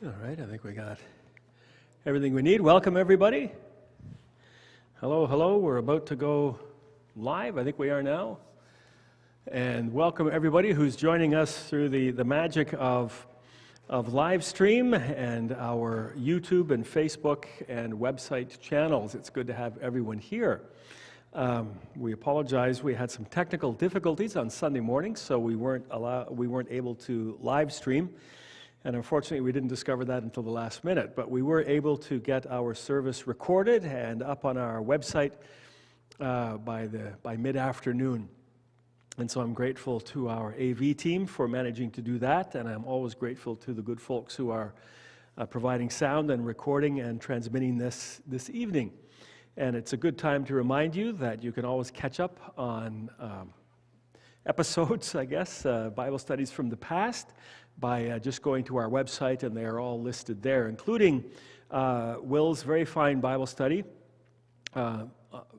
All right, I think we got everything we need. Welcome, everybody. Hello, hello. We're about to go live. I think we are now. And welcome, everybody who's joining us through the magic of live stream and our YouTube and Facebook and website channels. It's good to have everyone here. We apologize. We had some technical difficulties on Sunday morning, so we weren't able to live stream. And unfortunately, we didn't discover that until the last minute. But we were able to get our service recorded and up on our website by mid-afternoon. And so I'm grateful to our AV team for managing to do that. And I'm always grateful to the good folks who are providing sound and recording and transmitting this evening. And it's a good time to remind you that you can always catch up on episodes, I guess, Bible studies from the past, by just going to our website, and they are all listed there, including Will's very fine Bible study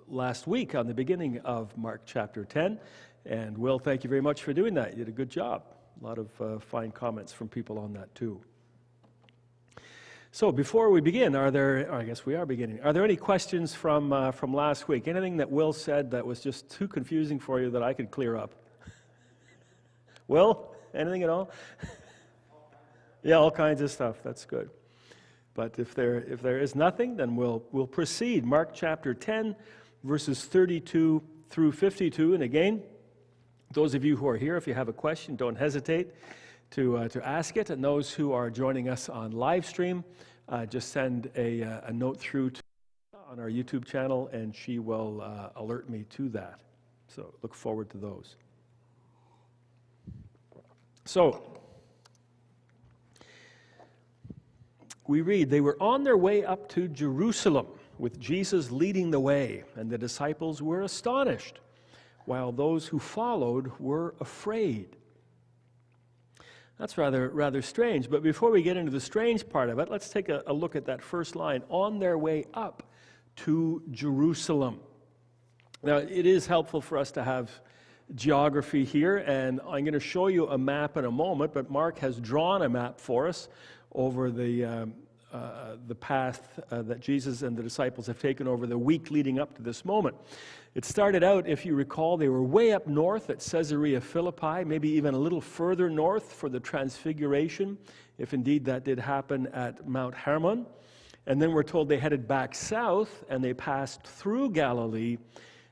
last week on the beginning of Mark chapter 10. And Will, thank you very much for doing that. You did a good job. A lot of fine comments from people on that too. So before we begin, are there any questions from last week? Anything that Will said that was just too confusing for you that I could clear up? Will, anything at all? Yeah, all kinds of stuff. That's good. But if there is nothing, then we'll proceed. Mark chapter 10, verses 32 through 52. And again, those of you who are here, if you have a question, don't hesitate to ask it. And those who are joining us on live stream, just send a note through on our YouTube channel, and she will alert me to that. So look forward to those. So, we read, they were on their way up to Jerusalem, with Jesus leading the way, and the disciples were astonished, while those who followed were afraid. That's rather strange, but before we get into the strange part of it, let's take a look at that first line, on their way up to Jerusalem. Now, it is helpful for us to have geography here, and I'm going to show you a map in a moment, but Mark has drawn a map for us over the path that Jesus and the disciples have taken over the week leading up to this moment. It started out, if you recall, they were way up north at Caesarea Philippi, maybe even a little further north for the Transfiguration, if indeed that did happen at Mount Hermon. And then we're told they headed back south, and they passed through Galilee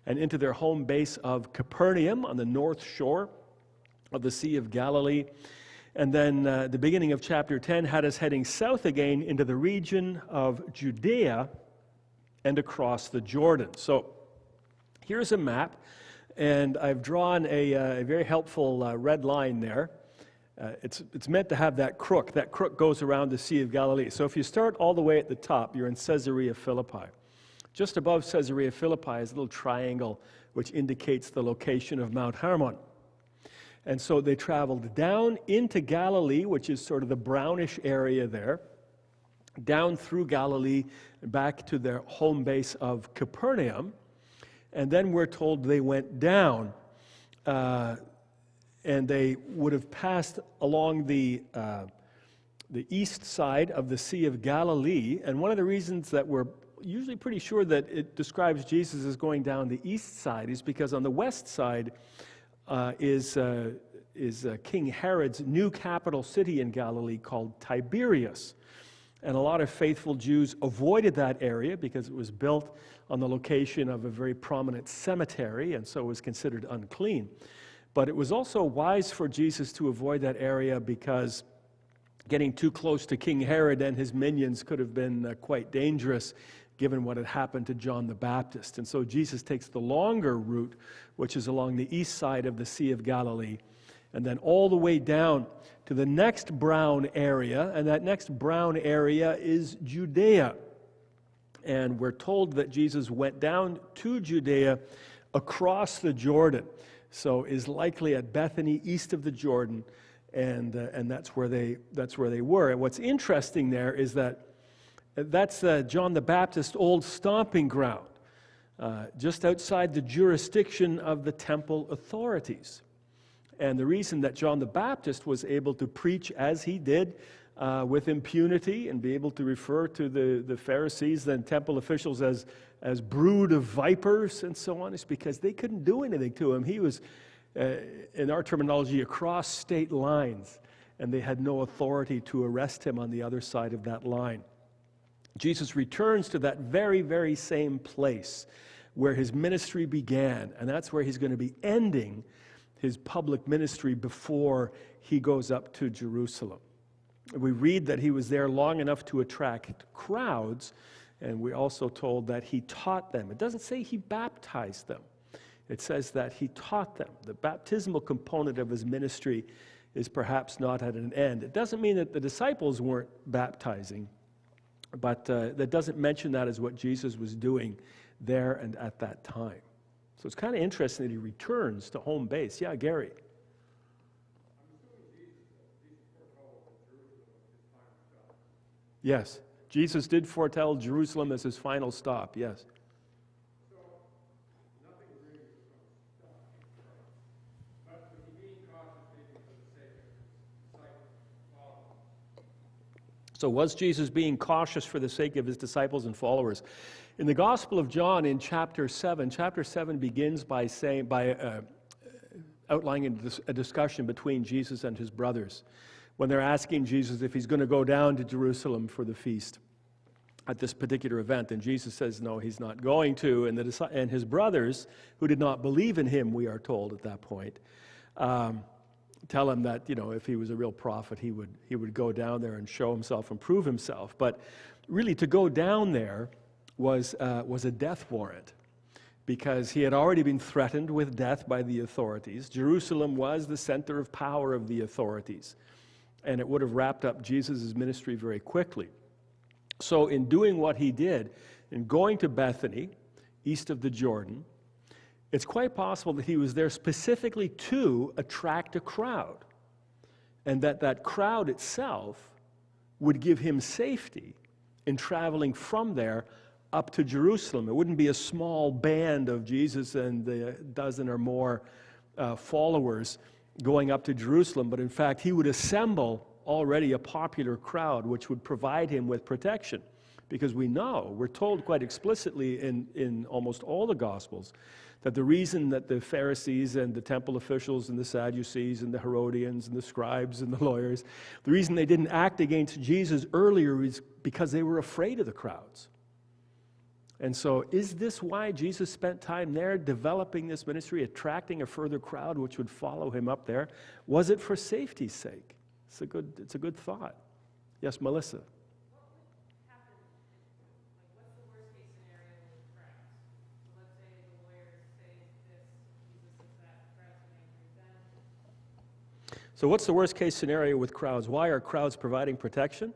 and into their home base of Capernaum on the north shore of the Sea of Galilee. And then the beginning of chapter 10 had us heading south again into the region of Judea and across the Jordan. So here's a map, and I've drawn a very helpful red line there. It's meant to have that crook. That crook goes around the Sea of Galilee. So if you start all the way at the top, you're in Caesarea Philippi. Just above Caesarea Philippi is a little triangle which indicates the location of Mount Hermon. And so they traveled down into Galilee, which is sort of the brownish area there, down through Galilee, back to their home base of Capernaum. And then we're told they went down, and they would have passed along the east side of the Sea of Galilee. And one of the reasons that we're usually pretty sure that it describes Jesus as going down the east side is because on the west side is King Herod's new capital city in Galilee called Tiberias. And a lot of faithful Jews avoided that area because it was built on the location of a very prominent cemetery, and so it was considered unclean. But it was also wise for Jesus to avoid that area because getting too close to King Herod and his minions could have been quite dangerous, given what had happened to John the Baptist. And so Jesus takes the longer route, which is along the east side of the Sea of Galilee, and then all the way down to the next brown area, and that next brown area is Judea. And we're told that Jesus went down to Judea across the Jordan, so is likely at Bethany, east of the Jordan, and that's where they were. And what's interesting there is that that's John the Baptist's old stomping ground, just outside the jurisdiction of the temple authorities. And the reason that John the Baptist was able to preach as he did with impunity and be able to refer to the Pharisees and temple officials as brood of vipers and so on. It's because they couldn't do anything to him. He was, in our terminology, across state lines, and they had no authority to arrest him on the other side of that line. Jesus returns to that very, very same place where his ministry began, and that's where he's going to be ending his public ministry before he goes up to Jerusalem. We read that he was there long enough to attract crowds, and we're also told that he taught them. It doesn't say he baptized them. It says that he taught them. The baptismal component of his ministry is perhaps not at an end. It doesn't mean that the disciples weren't baptizing, but that doesn't mention that as what Jesus was doing there and at that time. So it's kind of interesting that he returns to home base. Yeah, Gary. Yes, Jesus did foretell Jerusalem as his final stop, yes. So, nothing really was going to stop. But was he being cautious maybe for the sake of his disciples and followers? So was Jesus being cautious for the sake of his disciples and followers? In the Gospel of John in chapter 7 begins by outlining a discussion between Jesus and his brothers when they're asking Jesus if he's going to go down to Jerusalem for the feast at this particular event. And Jesus says, no, he's not going to. And his brothers, who did not believe in him, we are told at that point, tell him that, if he was a real prophet, he would go down there and show himself and prove himself. But really, to go down there was a death warrant, because he had already been threatened with death by the authorities. Jerusalem was the center of power of the authorities, and it would have wrapped up Jesus' ministry very quickly. So in doing what he did, in going to Bethany, east of the Jordan, it's quite possible that he was there specifically to attract a crowd, and that crowd itself would give him safety in traveling from there up to Jerusalem. It wouldn't be a small band of Jesus and a dozen or more followers going up to Jerusalem, but in fact, he would assemble already a popular crowd which would provide him with protection. Because we're told quite explicitly in almost all the Gospels, that the reason that the Pharisees and the temple officials and the Sadducees and the Herodians and the scribes and the lawyers, the reason they didn't act against Jesus earlier is because they were afraid of the crowds. And so is this why Jesus spent time there developing this ministry, attracting a further crowd which would follow him up there? Was it for safety's sake? It's a good thought. Yes, Melissa. So what's the worst case scenario with crowds? Why are crowds providing protection?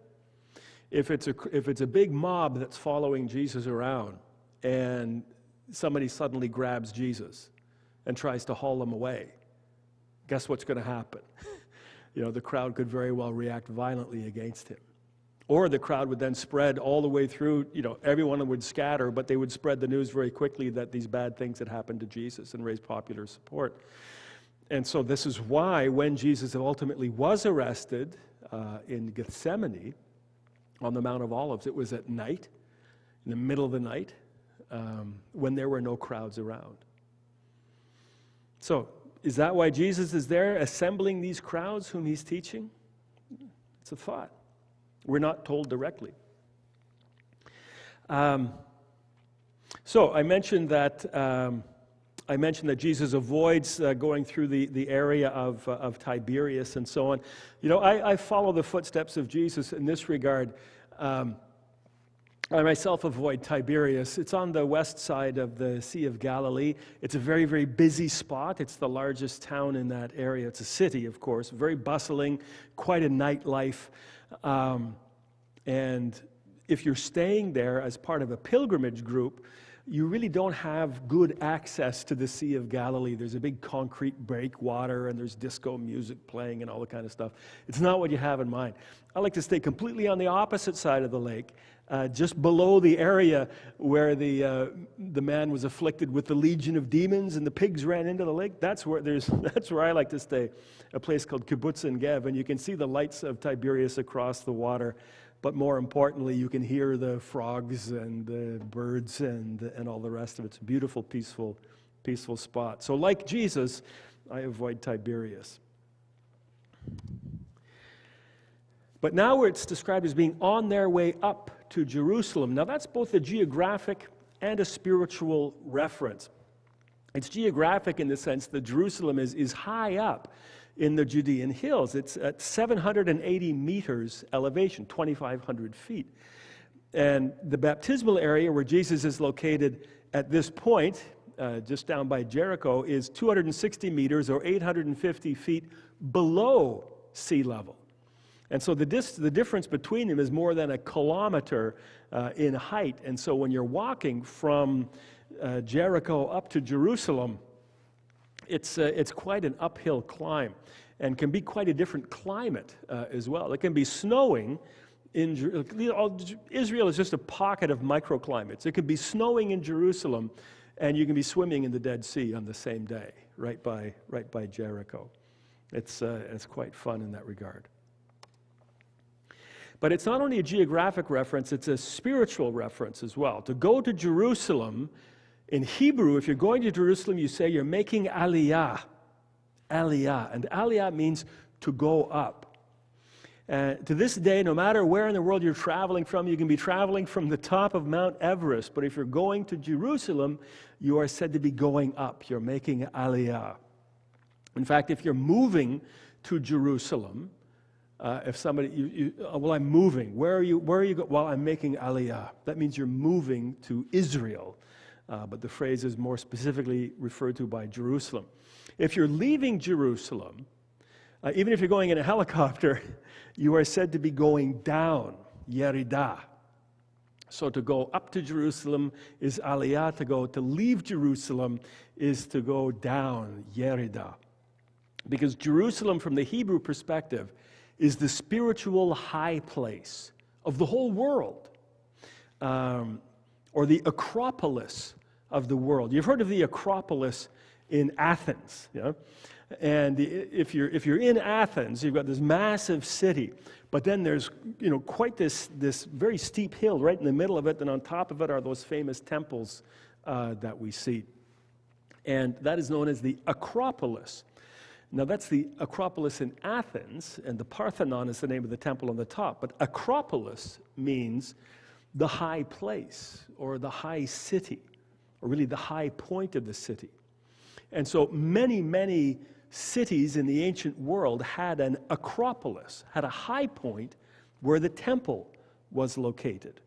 If it's a big mob that's following Jesus around and somebody suddenly grabs Jesus and tries to haul him away, guess what's going to happen? The crowd could very well react violently against him. Or the crowd would then spread all the way through, everyone would scatter, but they would spread the news very quickly that these bad things had happened to Jesus and raise popular support. And so this is why when Jesus ultimately was arrested in Gethsemane on the Mount of Olives, it was at night, in the middle of the night, when there were no crowds around. So is that why Jesus is there assembling these crowds whom he's teaching? It's a thought. We're not told directly. So I mentioned that Jesus avoids going through the area of Tiberias and so on. I follow the footsteps of Jesus in this regard. I myself avoid Tiberias. It's on the west side of the Sea of Galilee. It's a very, very busy spot. It's the largest town in that area. It's a city, of course, very bustling, quite a nightlife. And if you're staying there as part of a pilgrimage group, you really don't have good access to the Sea of Galilee. There's a big concrete breakwater, and there's disco music playing and all that kind of stuff. It's not what you have in mind. I like to stay completely on the opposite side of the lake, just below the area where the man was afflicted with the legion of demons and the pigs ran into the lake. That's where I like to stay, a place called Kibbutz and Gev, and you can see the lights of Tiberias across the water. But more importantly, you can hear the frogs and the birds and all the rest of it. It's a beautiful, peaceful spot. So like Jesus, I avoid Tiberias. But now where it's described as being on their way up to Jerusalem. Now that's both a geographic and a spiritual reference. It's geographic in the sense that Jerusalem is high up in the Judean hills. It's at 780 meters elevation, 2,500 feet. And the baptismal area where Jesus is located at this point, just down by Jericho, is 260 meters or 850 feet below sea level. And so the difference between them is more than a kilometer in height. And so when you're walking from Jericho up to Jerusalem, it's quite an uphill climb and can be quite a different climate as well. It can be snowing in Israel is just a pocket of microclimates. It could be snowing in Jerusalem, and you can be swimming in the Dead Sea on the same day, right by Jericho. It's quite fun in that regard. But it's not only a geographic reference, it's a spiritual reference as well. To go to Jerusalem, in Hebrew, if you're going to Jerusalem, you say you're making aliyah. Aliyah. And aliyah means to go up. To this day, no matter where in the world you're traveling from, you can be traveling from the top of Mount Everest. But if you're going to Jerusalem, you are said to be going up. You're making aliyah. In fact, if you're moving to Jerusalem, if somebody, well, I'm moving. Where are you going? Well, I'm making aliyah. That means you're moving to Israel. But the phrase is more specifically referred to by Jerusalem. If you're leaving Jerusalem, even if you're going in a helicopter, you are said to be going down, yeridah. So to go up to Jerusalem is aliyah. To leave Jerusalem is to go down, yeridah. Because Jerusalem, from the Hebrew perspective, is the spiritual high place of the whole world, or the Acropolis of the world. You've heard of the Acropolis in Athens, yeah? And if you're in Athens, you've got this massive city, but then there's quite this very steep hill right in the middle of it, and on top of it are those famous temples that we see, and that is known as the Acropolis. Now that's the Acropolis in Athens, and the Parthenon is the name of the temple on the top. But Acropolis means the high place, or the high city, or really the high point of the city. And so many cities in the ancient world had an acropolis, had a high point where the temple was located.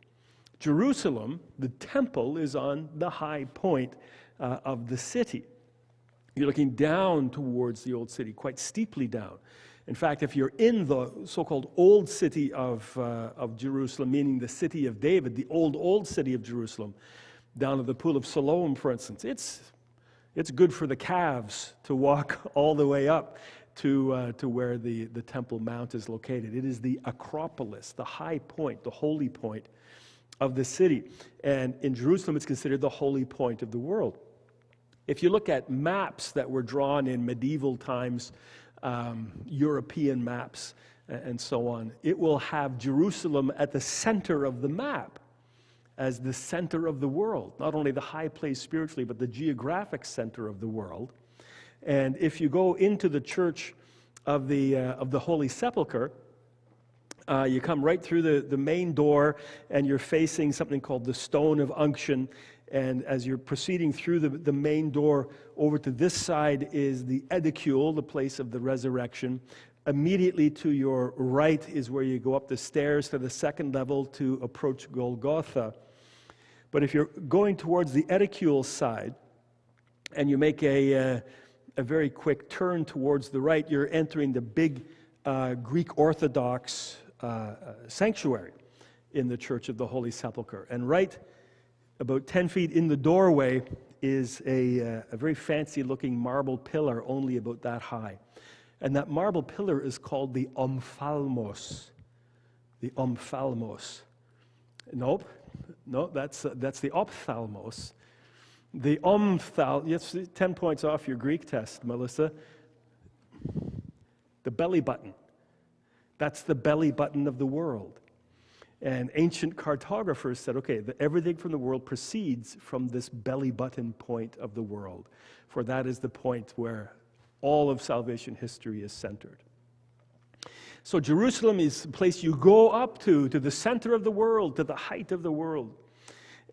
Jerusalem, the temple, is on the high point of the city. You're looking down towards the old city, quite steeply down. In fact, if you're in the so-called old city of Jerusalem, meaning the city of David, the old city of Jerusalem, down to the Pool of Siloam, for instance, it's good for the calves to walk all the way up to where the Temple Mount is located. It is the Acropolis, the high point, the holy point of the city. And in Jerusalem, it's considered the holy point of the world. If you look at maps that were drawn in medieval times, European maps and so on, it will have Jerusalem at the center of the map as the center of the world, not only the high place spiritually, but the geographic center of the world. And if you go into the church of the Holy Sepulchre, you come right through the main door, and you're facing something called the Stone of Unction. And as you're proceeding through the main door, over to this side is the edicule, the place of the resurrection. Immediately to your right is where you go up the stairs to the second level to approach Golgotha. But if you're going towards the edicule side, and you make a very quick turn towards the right, you're entering the big Greek Orthodox sanctuary in the Church of the Holy Sepulchre. And right About 10 feet in the doorway is a very fancy-looking marble pillar, only about that high. And that marble pillar is called the ophthalmos. The ophthalmos. Nope, that's the ophthalmos. The yes, 10 points off your Greek test, Melissa. The belly button. That's the belly button of the world. And ancient cartographers said, okay, everything from the world proceeds from this belly button point of the world, for that is the point where all of salvation history is centered. So Jerusalem is the place you go up to the center of the world, to the height of the world.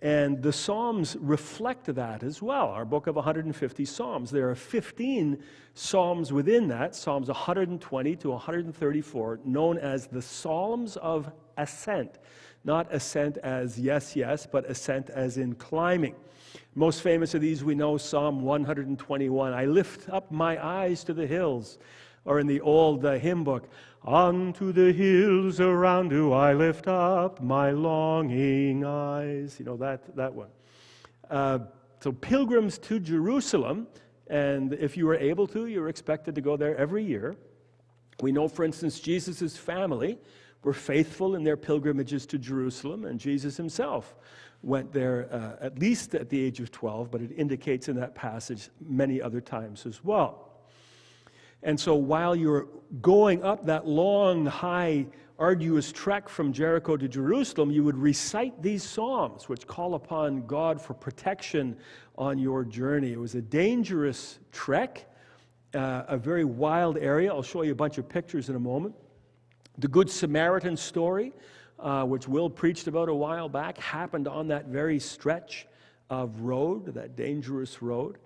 And the Psalms reflect that as well. Our book of 150 Psalms. There are 15 Psalms within that, Psalms 120 to 134, known as the Psalms of Ascent. Not ascent as yes, yes, but ascent as in climbing. Most famous of these we know, Psalm 121. I lift up my eyes to the hills. Or in the old hymn book, unto the hills around do I lift up my longing eyes. You know, that one. So pilgrims to Jerusalem, and if you were able to, you were expected to go there every year. We know, for instance, Jesus' family were faithful in their pilgrimages to Jerusalem, and Jesus himself went there at least at the age of 12, but it indicates in that passage many other times as well. And so while you're going up that long, high, arduous trek from Jericho to Jerusalem, you would recite these psalms, which call upon God for protection on your journey. It was a dangerous trek, a very wild area. I'll show you a bunch of pictures in a moment. The Good Samaritan story, which Will preached about a while back, happened on that very stretch of road, that dangerous road.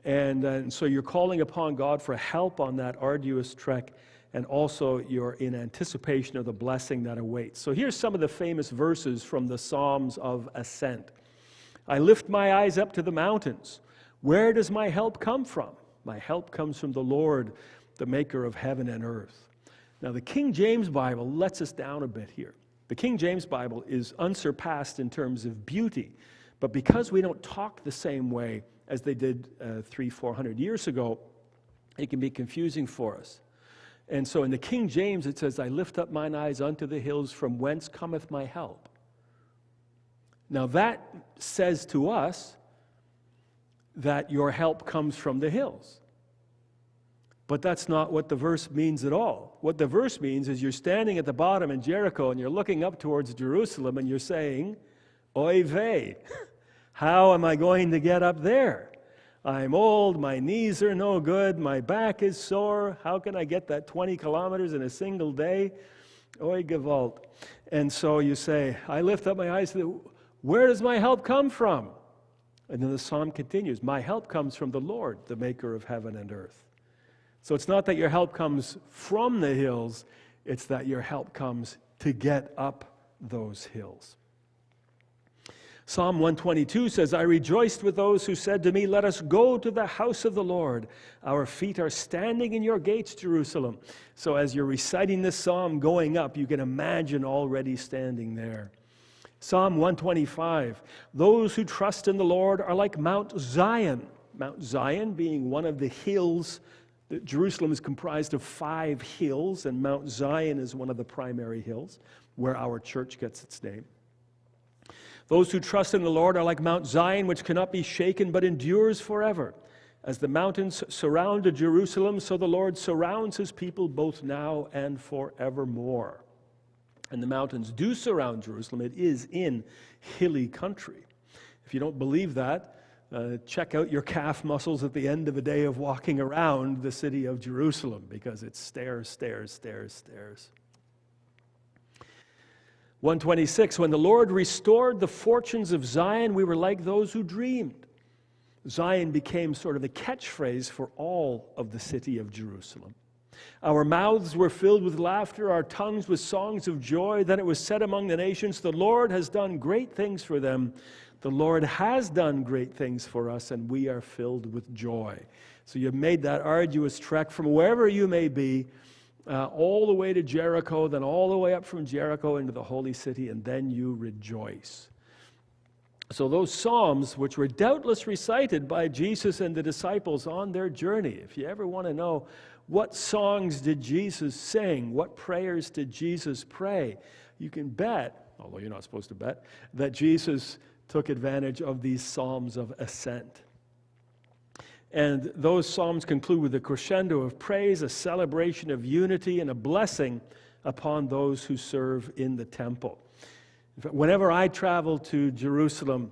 And so you're calling upon God for help on that arduous trek, and also you're in anticipation of the blessing that awaits. So here's some of the famous verses from the Psalms of Ascent. I lift my eyes up to the mountains. Where does my help come from? My help comes from the Lord, the maker of heaven and earth. Now the King James Bible lets us down a bit here. The King James Bible is unsurpassed in terms of beauty, but because we don't talk the same way as they did 300-400 years ago, it can be confusing for us. And so in the King James, it says, I lift up mine eyes unto the hills, from whence cometh my help. Now that says to us that your help comes from the hills. But that's not what the verse means at all. What the verse means is you're standing at the bottom in Jericho and you're looking up towards Jerusalem and you're saying, oy vey. How am I going to get up there? I'm old, my knees are no good, my back is sore. How can I get that 20 kilometers in a single day? Oy gewalt. And so you say, I lift up my eyes to the, where does my help come from? And then the psalm continues, my help comes from the Lord, the maker of heaven and earth. So it's not that your help comes from the hills, it's that your help comes to get up those hills. Psalm 122 says, I rejoiced with those who said to me, let us go to the house of the Lord. Our feet are standing in your gates, Jerusalem. So as you're reciting this psalm going up, you can imagine already standing there. Psalm 125, those who trust in the Lord are like Mount Zion. Mount Zion being one of the hills. Jerusalem is comprised of 5 hills, and Mount Zion is one of the primary hills where our church gets its name. Those who trust in the Lord are like Mount Zion, which cannot be shaken but endures forever. As the mountains surround Jerusalem, so the Lord surrounds his people both now and forevermore. And the mountains do surround Jerusalem. It is in hilly country. If you don't believe that, check out your calf muscles at the end of a day of walking around the city of Jerusalem, because it's stairs, stairs, stairs, stairs. 126, when the Lord restored the fortunes of Zion, we were like those who dreamed. Zion became sort of the catchphrase for all of the city of Jerusalem. Our mouths were filled with laughter, our tongues with songs of joy. Then it was said among the nations, the Lord has done great things for them. The Lord has done great things for us, and we are filled with joy. So you've made that arduous trek from wherever you may be, all the way to Jericho, then all the way up from Jericho into the holy city, and then you rejoice. So those psalms, which were doubtless recited by Jesus and the disciples on their journey, if you ever want to know what songs did Jesus sing, what prayers did Jesus pray, you can bet, although you're not supposed to bet, that Jesus took advantage of these psalms of ascent. And those psalms conclude with a crescendo of praise, a celebration of unity, and a blessing upon those who serve in the temple. In fact, whenever I travel to Jerusalem,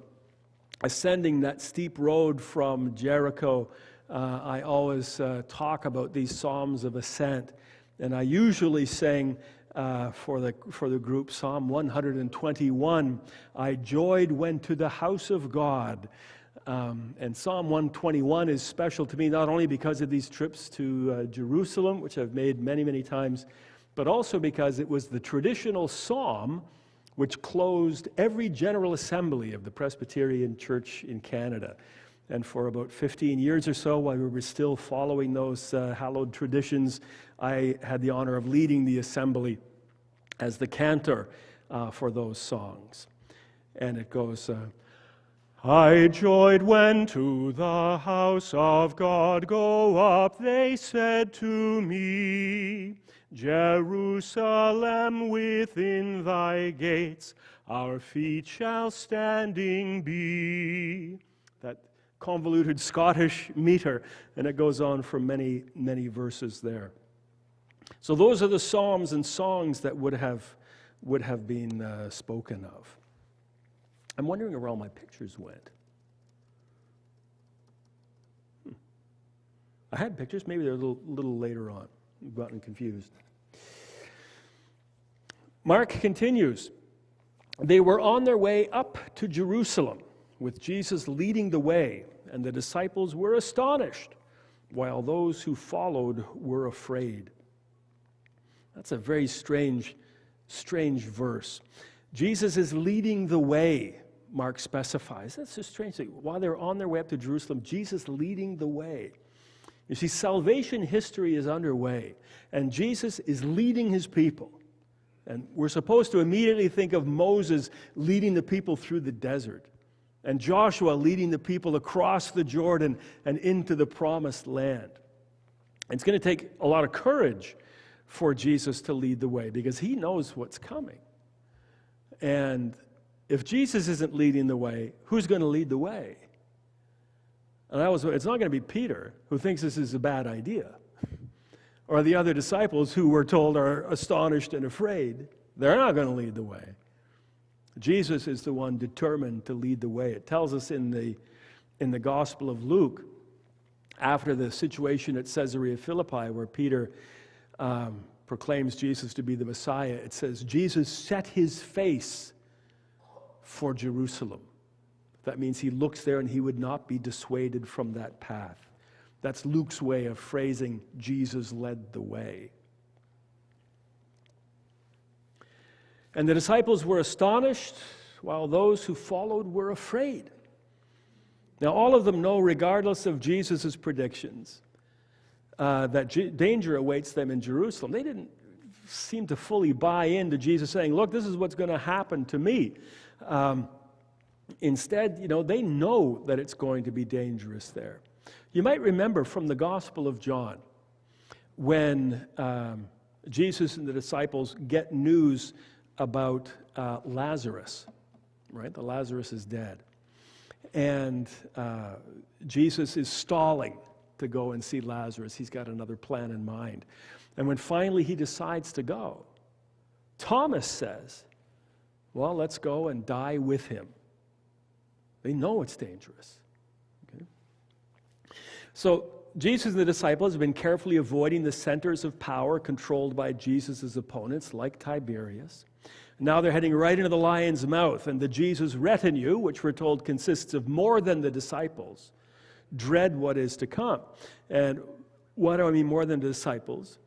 ascending that steep road from Jericho, I always talk about these psalms of ascent. And I usually sing for the group Psalm 121, I joyed when to the house of God. And Psalm 121 is special to me not only because of these trips to Jerusalem, which I've made many, many times, but also because it was the traditional psalm which closed every General Assembly of the Presbyterian Church in Canada. And for about 15 years or so, while we were still following those hallowed traditions, I had the honor of leading the assembly as the cantor for those songs. And it goes, I joyed when to the house of God go up, they said to me, Jerusalem within thy gates, our feet shall standing be. That convoluted Scottish meter, and it goes on for many, many verses there. So those are the psalms and songs that would have been spoken of. I'm wondering where all my pictures went. I had pictures, maybe they're a little later on. I've gotten confused. Mark continues, they were on their way up to Jerusalem, with Jesus leading the way, and the disciples were astonished, while those who followed were afraid. That's a very strange verse. Jesus is leading the way, Mark specifies. That's a strange thing. While they're on their way up to Jerusalem, Jesus leading the way. You see, salvation history is underway, and Jesus is leading his people. And we're supposed to immediately think of Moses leading the people through the desert, and Joshua leading the people across the Jordan and into the promised land. And it's going to take a lot of courage for Jesus to lead the way, because he knows what's coming. And if Jesus isn't leading the way, who's going to lead the way? And it's not going to be Peter, who thinks this is a bad idea, or the other disciples who we're told are astonished and afraid. They're not going to lead the way. Jesus is the one determined to lead the way. It tells us in the Gospel of Luke, after the situation at Caesarea Philippi, where Peter proclaims Jesus to be the Messiah, it says, Jesus set his face for Jerusalem. That means he looks there and he would not be dissuaded from that path. That's Luke's way of phrasing Jesus led the way. And the disciples were astonished, while those who followed were afraid. Now, all of them know, regardless of Jesus' predictions, that danger awaits them in Jerusalem. They didn't seem to fully buy into Jesus saying, look, this is what's going to happen to me. Instead, they know that it's going to be dangerous there. You might remember from the Gospel of John, when Jesus and the disciples get news about Lazarus, right? The Lazarus is dead. And Jesus is stalling to go and see Lazarus. He's got another plan in mind. And when finally he decides to go, Thomas says, well, let's go and die with him. They know it's dangerous. Okay? So Jesus and the disciples have been carefully avoiding the centers of power controlled by Jesus' opponents, like Tiberius. Now they're heading right into the lion's mouth, and the Jesus retinue, which we're told consists of more than the disciples, dread what is to come. And what do I mean more than the disciples?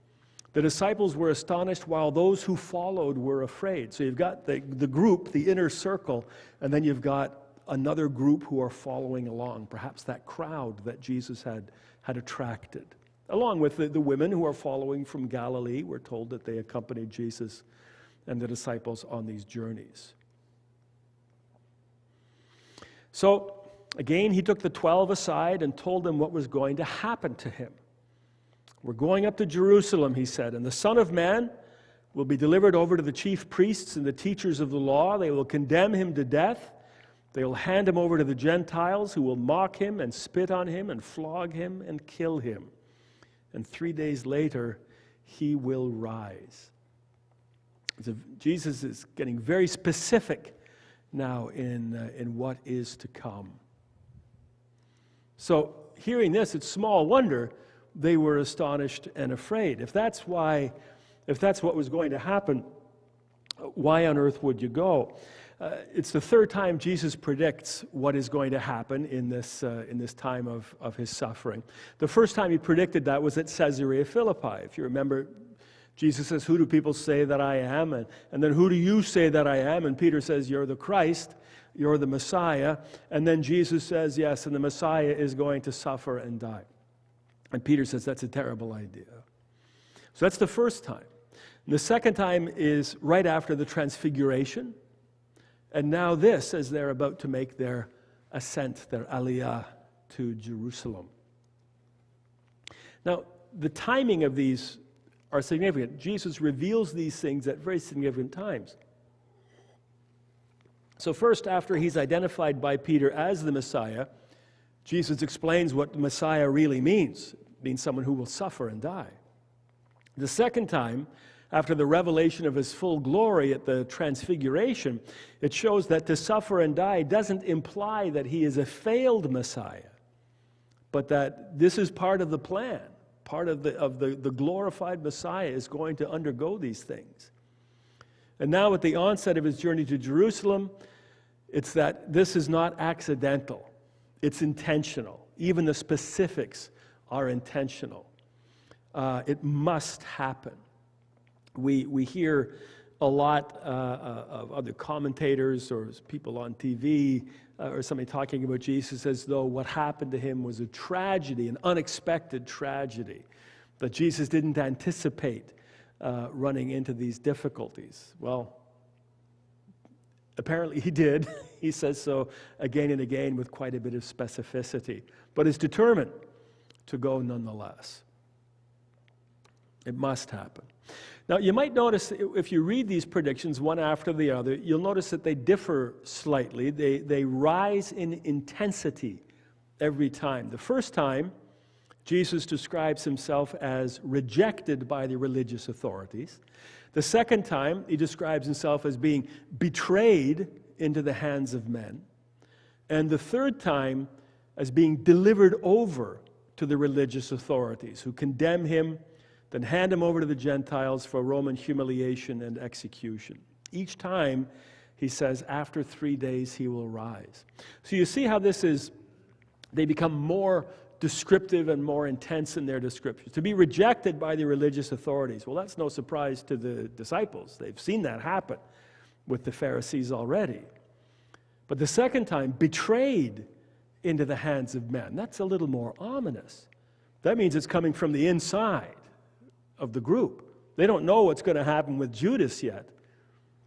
The disciples were astonished, while those who followed were afraid. So you've got the group, the inner circle, and then you've got another group who are following along, perhaps that crowd that Jesus had attracted, along with the women who are following from Galilee. We're told that they accompanied Jesus and the disciples on these journeys. So, again, he took the 12 aside and told them what was going to happen to him. We're going up to Jerusalem, he said, and the Son of Man will be delivered over to the chief priests and the teachers of the law. They will condemn him to death. They will hand him over to the Gentiles, who will mock him and spit on him and flog him and kill him. And 3 days later, he will rise. So Jesus is getting very specific now in what is to come. So, hearing this, it's small wonder they were astonished and afraid. If that's what was going to happen, why on earth would you go? It's the third time Jesus predicts what is going to happen in this time of his suffering. The first time he predicted that was at Caesarea Philippi. If you remember, Jesus says, "Who do people say that I am?" And then, "Who do you say that I am?" And Peter says, "You're the Christ, you're the Messiah." And then Jesus says, "Yes, and the Messiah is going to suffer and die." And Peter says, "That's a terrible idea." So that's the first time. And the second time is right after the Transfiguration. And now this, as they're about to make their ascent, their aliyah to Jerusalem. Now, the timing of these are significant. Jesus reveals these things at very significant times. So first, after he's identified by Peter as the Messiah, Jesus explains what the Messiah really means. It means someone who will suffer and die. The second time, after the revelation of his full glory at the Transfiguration, it shows that to suffer and die doesn't imply that he is a failed Messiah, but that this is part of the plan. Part of the glorified Messiah is going to undergo these things. And now at the onset of his journey to Jerusalem, it's that this is not accidental. It's intentional. Even the specifics are intentional. It must happen. We hear a lot of other commentators or people on TV or somebody talking about Jesus as though what happened to him was a tragedy, an unexpected tragedy, that Jesus didn't anticipate running into these difficulties. Well, apparently he did. He says so again and again with quite a bit of specificity, but is determined to go nonetheless. It must happen. Now, you might notice if you read these predictions one after the other, you'll notice that they differ slightly. They rise in intensity every time. The first time, Jesus describes himself as rejected by the religious authorities. The second time, he describes himself as being betrayed into the hands of men. And the third time, as being delivered over to the religious authorities, who condemn him, then hand him over to the Gentiles for Roman humiliation and execution. Each time, he says, after 3 days he will rise. So you see how they become more descriptive and more intense in their descriptions. To be rejected by the religious authorities, well, that's no surprise to the disciples. They've seen that happen with the Pharisees already. But the second time, betrayed into the hands of men, that's a little more ominous. That means it's coming from the inside of the group. They don't know what's going to happen with Judas yet,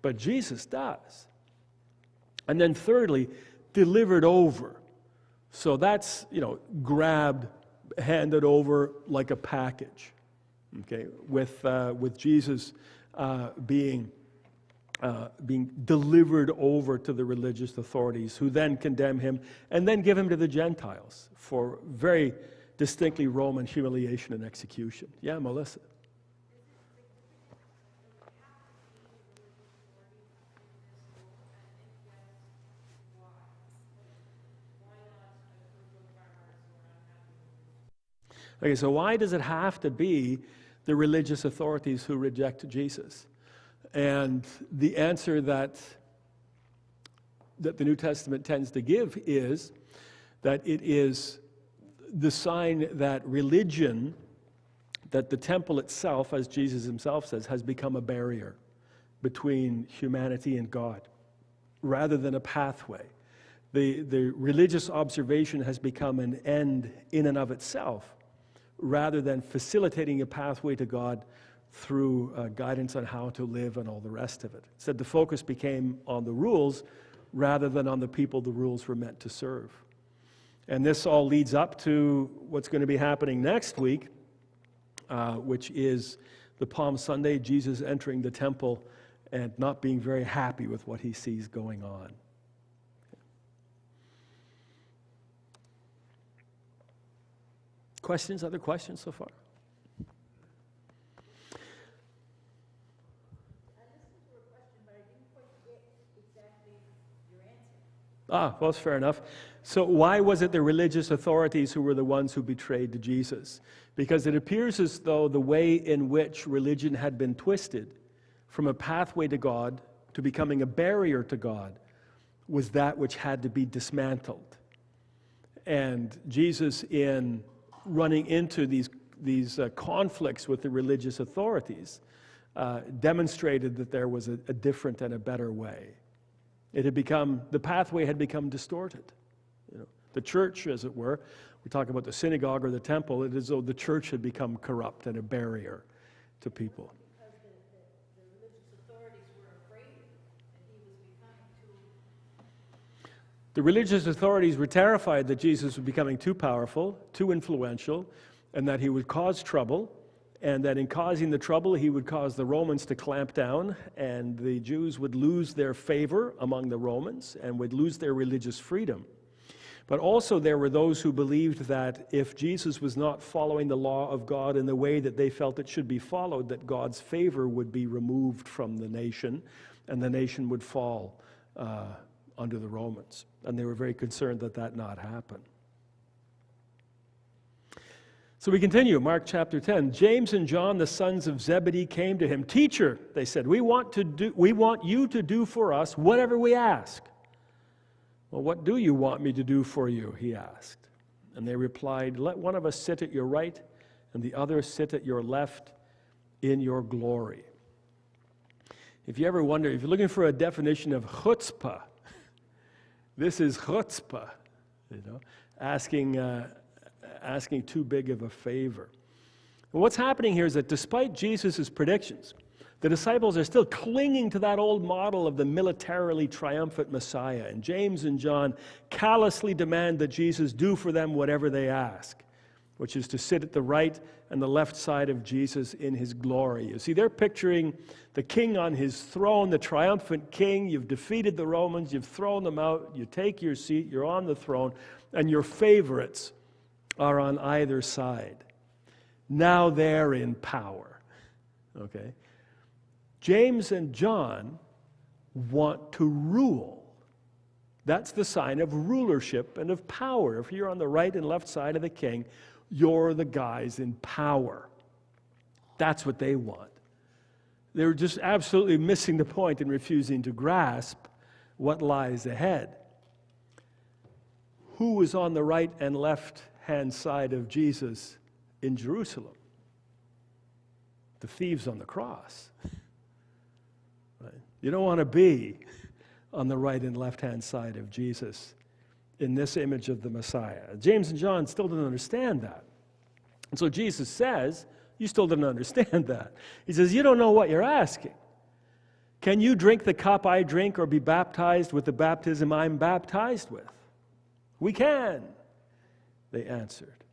but Jesus does. And then thirdly, delivered over. So that's, grabbed, handed over like a package, okay, with Jesus being delivered over to the religious authorities, who then condemn him and then give him to the Gentiles for very distinctly Roman humiliation and execution. Yeah, Melissa? Okay, so why does it have to be the religious authorities who reject Jesus? And the answer that the New Testament tends to give is that it is the sign that religion, that the temple itself, as Jesus himself says, has become a barrier between humanity and God, rather than a pathway. The religious observation has become an end in and of itself, rather than facilitating a pathway to God through guidance on how to live and all the rest of it. It said the focus became on the rules rather than on the people the rules were meant to serve. And this all leads up to what's going to be happening next week, which is the Palm Sunday, Jesus entering the temple and not being very happy with what he sees going on. Questions? Other questions so far? Well, that's fair enough. So why was it the religious authorities who were the ones who betrayed Jesus? Because it appears as though the way in which religion had been twisted from a pathway to God to becoming a barrier to God was that which had to be dismantled. And Jesus, in running into these conflicts with the religious authorities, demonstrated that there was a different and a better way. The pathway had become distorted. The church, as it were, we talk about the synagogue or the temple, it is as though the church had become corrupt and a barrier to people. Because the religious authorities were afraid that he was becoming too... The religious authorities were terrified that Jesus was becoming too powerful, too influential, and that he would cause trouble, and that in causing the trouble, he would cause the Romans to clamp down, and the Jews would lose their favor among the Romans and would lose their religious freedom. But also there were those who believed that if Jesus was not following the law of God in the way that they felt it should be followed, that God's favor would be removed from the nation, and the nation would fall under the Romans. And they were very concerned that that not happen. So we continue, Mark chapter 10. James and John, the sons of Zebedee, came to him. Teacher, they said, we want you to do for us whatever we ask. Well, what do you want me to do for you? He asked. And they replied, let one of us sit at your right and the other sit at your left in your glory. If you ever wonder, if you're looking for a definition of chutzpah, this is chutzpah, asking too big of a favor. And what's happening here is that despite Jesus' predictions, the disciples are still clinging to that old model of the militarily triumphant Messiah. And James and John callously demand that Jesus do for them whatever they ask, which is to sit at the right and the left side of Jesus in his glory. You see, they're picturing the king on his throne, the triumphant king. You've defeated the Romans, you've thrown them out, you take your seat, you're on the throne, and your favorites are on either side. Now they're in power. Okay? James and John want to rule. That's the sign of rulership and of power. If you're on the right and left side of the king, you're the guys in power. That's what they want. They're just absolutely missing the point and refusing to grasp what lies ahead. Who was on the right and left-hand side of Jesus in Jerusalem? The thieves on the cross. Right? You don't want to be on the right and left-hand side of Jesus in this image of the Messiah. James and John still didn't understand that. And so Jesus says, you still didn't understand that. He says, you don't know what you're asking. Can you drink the cup I drink or be baptized with the baptism I'm baptized with? We can, they answered.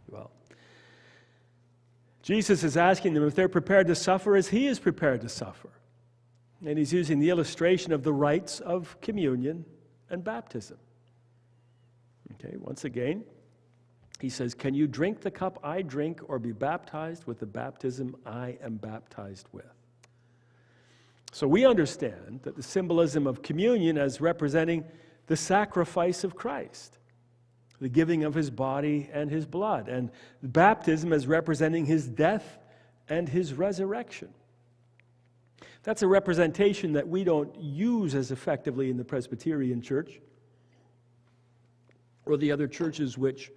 Well, Jesus is asking them if they're prepared to suffer as he is prepared to suffer. And he's using the illustration of the rites of communion and baptism. Okay, once again, he says, can you drink the cup I drink or be baptized with the baptism I am baptized with? So we understand that the symbolism of communion as representing the sacrifice of Christ, the giving of his body and his blood, and baptism as representing his death and his resurrection. That's a representation that we don't use as effectively in the Presbyterian Church or the other churches which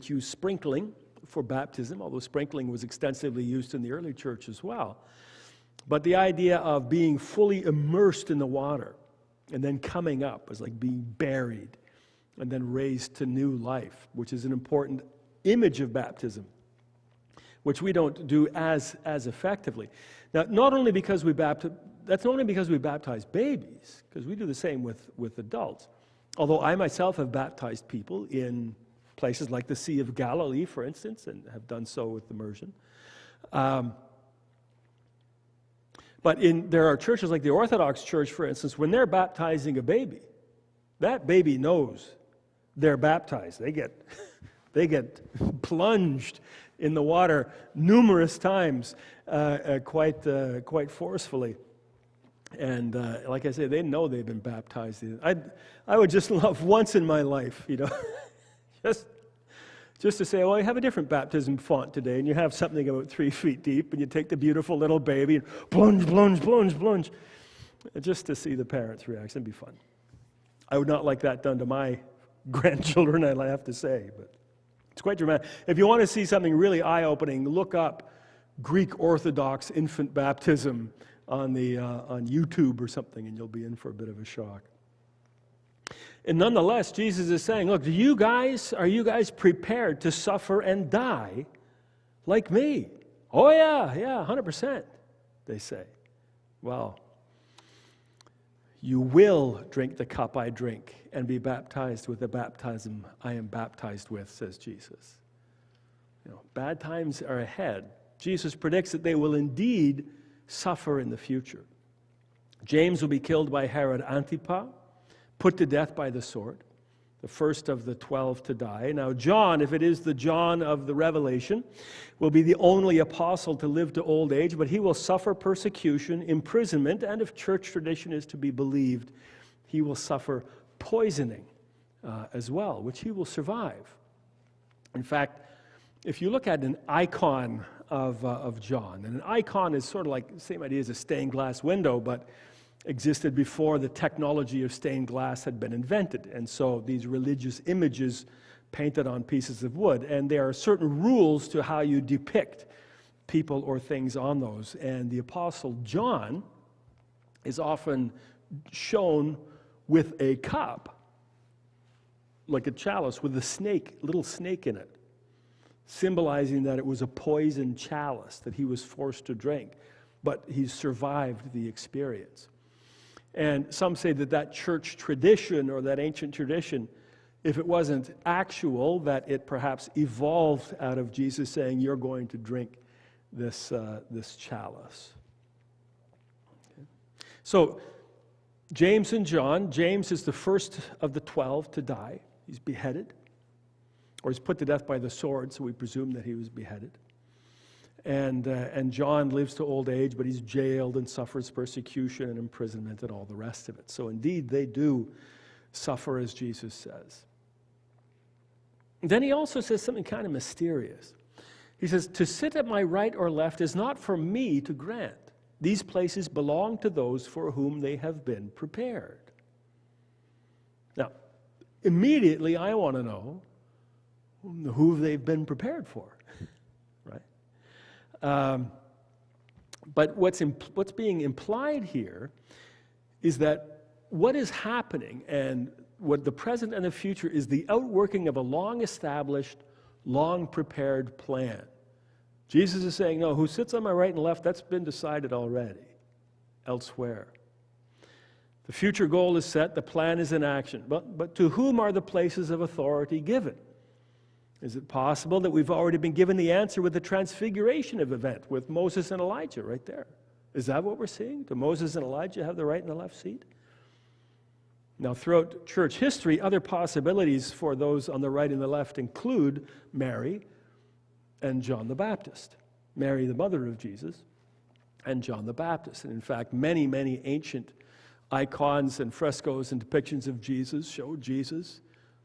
use sprinkling for baptism, although sprinkling was extensively used in the early church as well. But the idea of being fully immersed in the water and then coming up is like being buried and then raised to new life, which is an important image of baptism, which we don't do as effectively. Now, not only because we that's only because we baptize babies, because we do the same with adults. Although I myself have baptized people in places like the Sea of Galilee, for instance, and have done so with immersion. But there are churches like the Orthodox Church, for instance, when they're baptizing a baby, that baby knows they're baptized. They get plunged in the water numerous times, quite forcefully. And like I say, they know they've been baptized. I would just love once in my life, just to say, well, you have a different baptism font today, and you have something about 3 feet deep, and you take the beautiful little baby and plunge, plunge, plunge, plunge, just to see the parents' reaction. It'd be fun. I would not like that done to my grandchildren, I have to say, but it's quite dramatic. If you want to see something really eye-opening, look up Greek Orthodox infant baptism on YouTube or something, and you'll be in for a bit of a shock. And nonetheless, Jesus is saying, look, are you guys prepared to suffer and die like me? Oh yeah, 100%, they say. Well, you will drink the cup I drink and be baptized with the baptism I am baptized with, says Jesus. Bad times are ahead. Jesus predicts that they will indeed suffer in the future. James will be killed by Herod Antipas, put to death by the sword, the first of the 12 to die. Now John, if it is the John of the Revelation, will be the only apostle to live to old age, but he will suffer persecution, imprisonment, and if church tradition is to be believed, he will suffer poisoning as well, which he will survive. In fact, if you look at an icon of John, and an icon is sort of like the same idea as a stained glass window, but existed before the technology of stained glass had been invented. And so these religious images painted on pieces of wood, and there are certain rules to how you depict people or things on those. And the Apostle John is often shown with a cup, like a chalice, with a little snake in it, symbolizing that it was a poison chalice that he was forced to drink, but he survived the experience. And some say that church tradition or that ancient tradition, if it wasn't actual, that it perhaps evolved out of Jesus saying, you're going to drink this chalice. Okay. So James and John, James is the first of the 12 to die. He's beheaded, or he's put to death by the sword, so we presume that he was beheaded. And John lives to old age, but he's jailed and suffers persecution and imprisonment and all the rest of it. So indeed, they do suffer as Jesus says. Then he also says something kind of mysterious. He says, to sit at my right or left is not for me to grant. These places belong to those for whom they have been prepared. Now, immediately I want to know who they've been prepared for. But what's being implied here is that what is happening and what the present and the future is the outworking of a long-established, long-prepared plan. Jesus is saying, no, who sits on my right and left, that's been decided already elsewhere. The future goal is set, the plan is in action. But to whom are the places of authority given? Is it possible that we've already been given the answer with the transfiguration event with Moses and Elijah right there? Is that what we're seeing? Do Moses and Elijah have the right and the left seat? Now, throughout church history, other possibilities for those on the right and the left include Mary and John the Baptist. Mary, the mother of Jesus, and John the Baptist. And in fact, many, many ancient icons and frescoes and depictions of Jesus show Jesus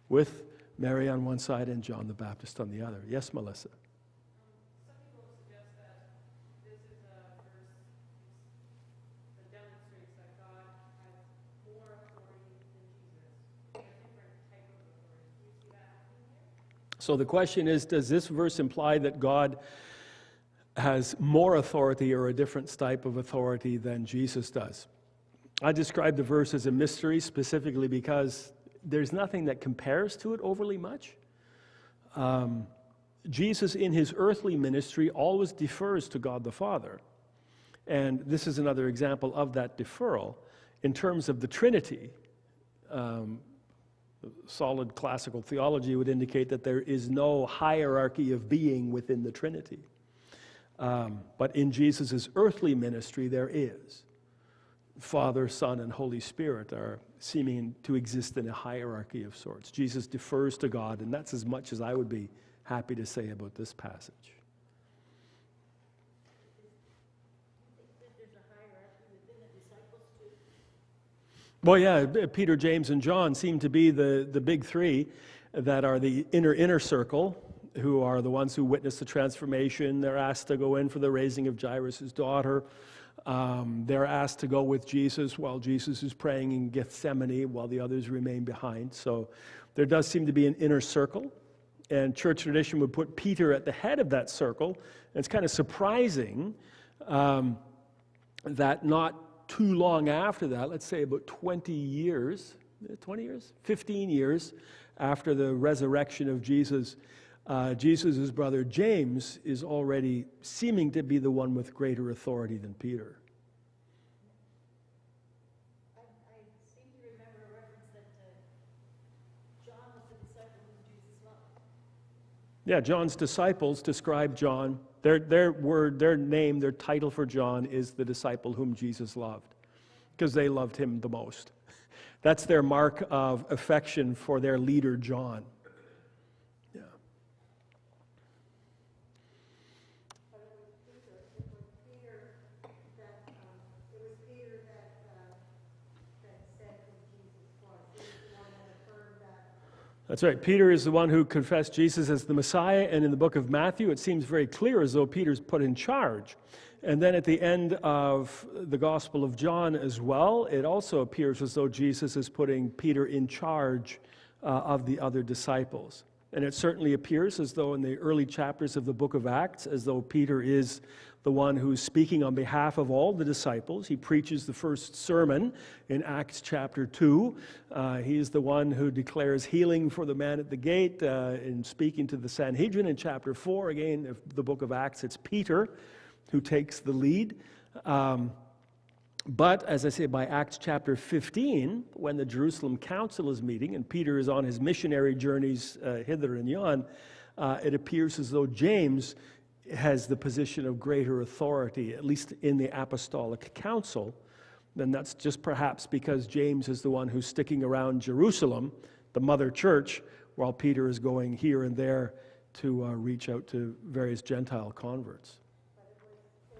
with Mary on one side and John the Baptist on the other. Yes, Melissa? Some people suggest that this is a verse that demonstrates that God has more authority than Jesus, a different type of authority. Do you see that happening here? So the question is, does this verse imply that God has more authority or a different type of authority than Jesus does? I describe the verse as a mystery specifically because there's nothing that compares to it overly much. Jesus in his earthly ministry always defers to God the Father. And this is another example of that deferral. In terms of the Trinity, solid classical theology would indicate that there is no hierarchy of being within the Trinity. But in Jesus' earthly ministry, there is. Father, Son, and Holy Spirit are seeming to exist in a hierarchy of sorts. Jesus defers to God, and that's as much as I would be happy to say about this passage. Well, yeah, Peter, James, and John seem to be the big three that are the inner circle, who are the ones who witness the transformation. They're asked to go in for the raising of Jairus' daughter. They're asked to go with Jesus while Jesus is praying in Gethsemane while the others remain behind. So there does seem to be an inner circle, and church tradition would put Peter at the head of that circle. And it's kind of surprising that not too long after that, let's say about 15 years after the resurrection of Jesus, Jesus' brother James is already seeming to be the one with greater authority than Peter. I seem to remember a reference that John was the disciple whom Jesus loved. Yeah, John's disciples describe John. Their name, their title for John is the disciple whom Jesus loved, because they loved him the most. That's their mark of affection for their leader, John. Yeah. But it was Peter that said who Jesus was. He was the one that affirmed that. That's right. Peter is the one who confessed Jesus as the Messiah, and in the book of Matthew, it seems very clear as though Peter's put in charge. And then at the end of the Gospel of John as well, it also appears as though Jesus is putting Peter in charge of the other disciples. And it certainly appears as though in the early chapters of the book of Acts, as though Peter is the one who's speaking on behalf of all the disciples. He preaches the first sermon in Acts chapter 2. He is the one who declares healing for the man at the gate in speaking to the Sanhedrin. In chapter 4, again, of the book of Acts, it's Peter who takes the lead. But, as I say, by Acts chapter 15, when the Jerusalem Council is meeting and Peter is on his missionary journeys hither and yon, it appears as though James has the position of greater authority, at least in the Apostolic Council. Then that's just perhaps because James is the one who's sticking around Jerusalem, the mother church, while Peter is going here and there to reach out to various Gentile converts. It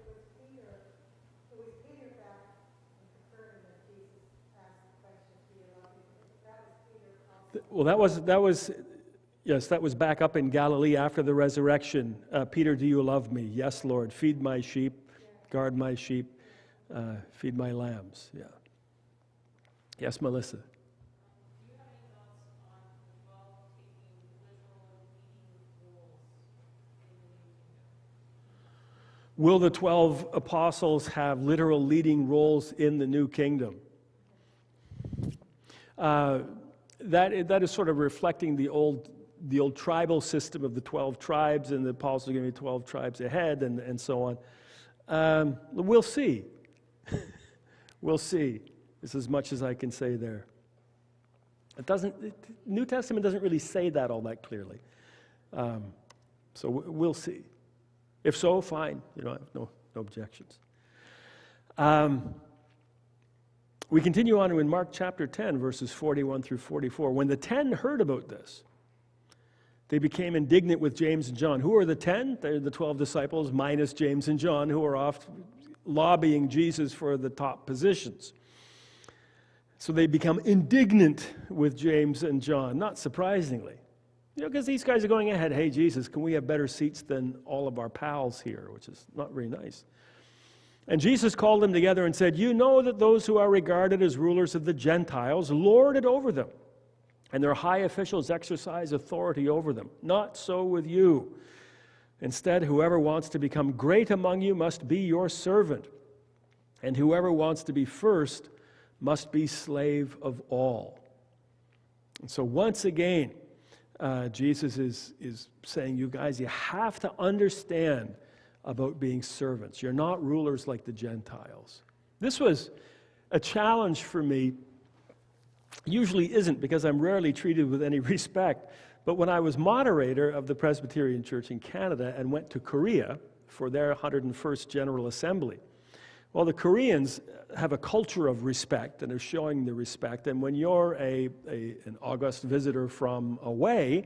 was Peter that confirmed that Jesus asked the question, "Do you love me?" That was Peter also. Well, that was back up in Galilee after the resurrection. Peter, do you love me? Yes, Lord. Feed my sheep, guard my sheep, feed my lambs. Yeah. Yes, Melissa. Do you have any thoughts on the 12 taking literal leading roles in the new kingdom? Will the 12 apostles have literal leading roles in the new kingdom? That is sort of reflecting the old tribal system of the 12 tribes, and the apostles are going to be 12 tribes ahead, and so on. We'll see. We'll see. It's as much as I can say there. New Testament doesn't really say that all that clearly. So we'll see. If so, fine. I have no objections. We continue on in Mark chapter 10, verses 41 through 44. When the 10 heard about this, they became indignant with James and John. Who are the 10? They're the 12 disciples minus James and John, who are off lobbying Jesus for the top positions. So they become indignant with James and John, not surprisingly. Because these guys are going ahead, "Hey, Jesus, can we have better seats than all of our pals here?" Which is not very nice. And Jesus called them together and said, "You know that those who are regarded as rulers of the Gentiles lord it over them, and their high officials exercise authority over them. Not so with you. Instead, whoever wants to become great among you must be your servant, and whoever wants to be first must be slave of all." And so once again, Jesus is saying, you guys, you have to understand about being servants. You're not rulers like the Gentiles. This was a challenge for me. Usually isn't, because I'm rarely treated with any respect. But when I was moderator of the Presbyterian Church in Canada and went to Korea for their 101st General Assembly, well, the Koreans have a culture of respect and are showing the respect. And when you're an august visitor from away,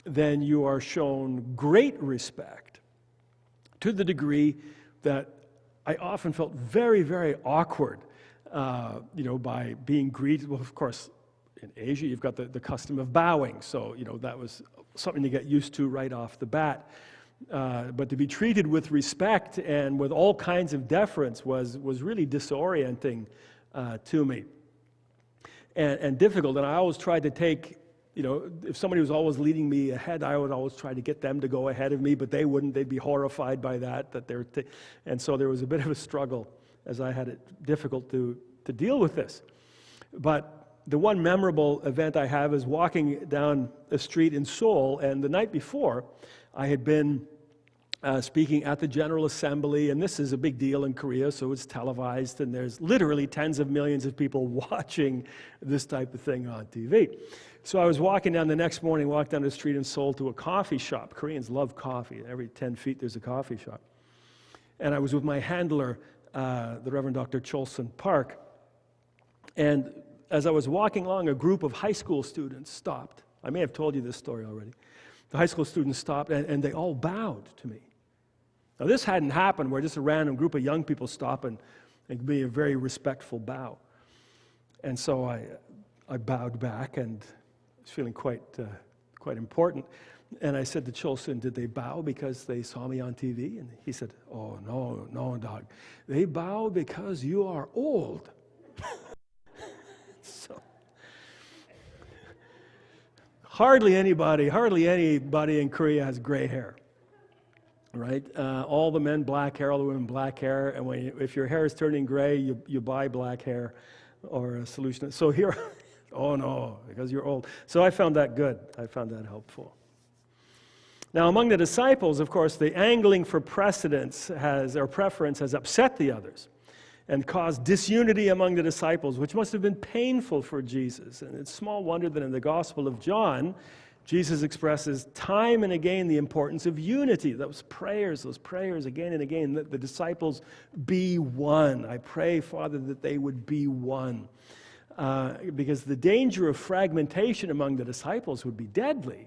then you are shown great respect, to the degree that I often felt very, very awkward, by being greeted. Well, of course, in Asia, you've got the custom of bowing, so, that was something to get used to right off the bat. But to be treated with respect and with all kinds of deference was really disorienting to me, and difficult. And I always tried to take, if somebody was always leading me ahead, I would always try to get them to go ahead of me, but they wouldn't. They'd be horrified by that they're, and so there was a bit of a struggle as I had it difficult to deal with this. But the one memorable event I have is walking down a street in Seoul, and the night before, I had been speaking at the General Assembly, and this is a big deal in Korea, so it's televised, and there's literally tens of millions of people watching this type of thing on TV. So I was walking down the next morning, walked down the street in Seoul to a coffee shop. Koreans love coffee. Every 10 feet there's a coffee shop. And I was with my handler, the Reverend Dr. Cholson Park, and as I was walking along, a group of high school students stopped. I may have told you this story already. The high school students stopped, and they all bowed to me. Now, this hadn't happened where just a random group of young people stop and give me a very respectful bow. And so I bowed back, and I was feeling quite important. And I said to Cholson, did they bow because they saw me on TV? And he said, oh, no, Doug. They bow because you are old. So, hardly anybody in Korea has gray hair, right? All the men black hair, all the women black hair, and if your hair is turning gray, you buy black hair or a solution. So here, oh no, because you're old. So I found that good. I found that helpful. Now, among the disciples, of course, the angling for preference has upset the others and caused disunity among the disciples, which must have been painful for Jesus. And it's small wonder that in the Gospel of John, Jesus expresses time and again the importance of unity. Those prayers again and again, that the disciples be one. I pray, Father, that they would be one. Because the danger of fragmentation among the disciples would be deadly.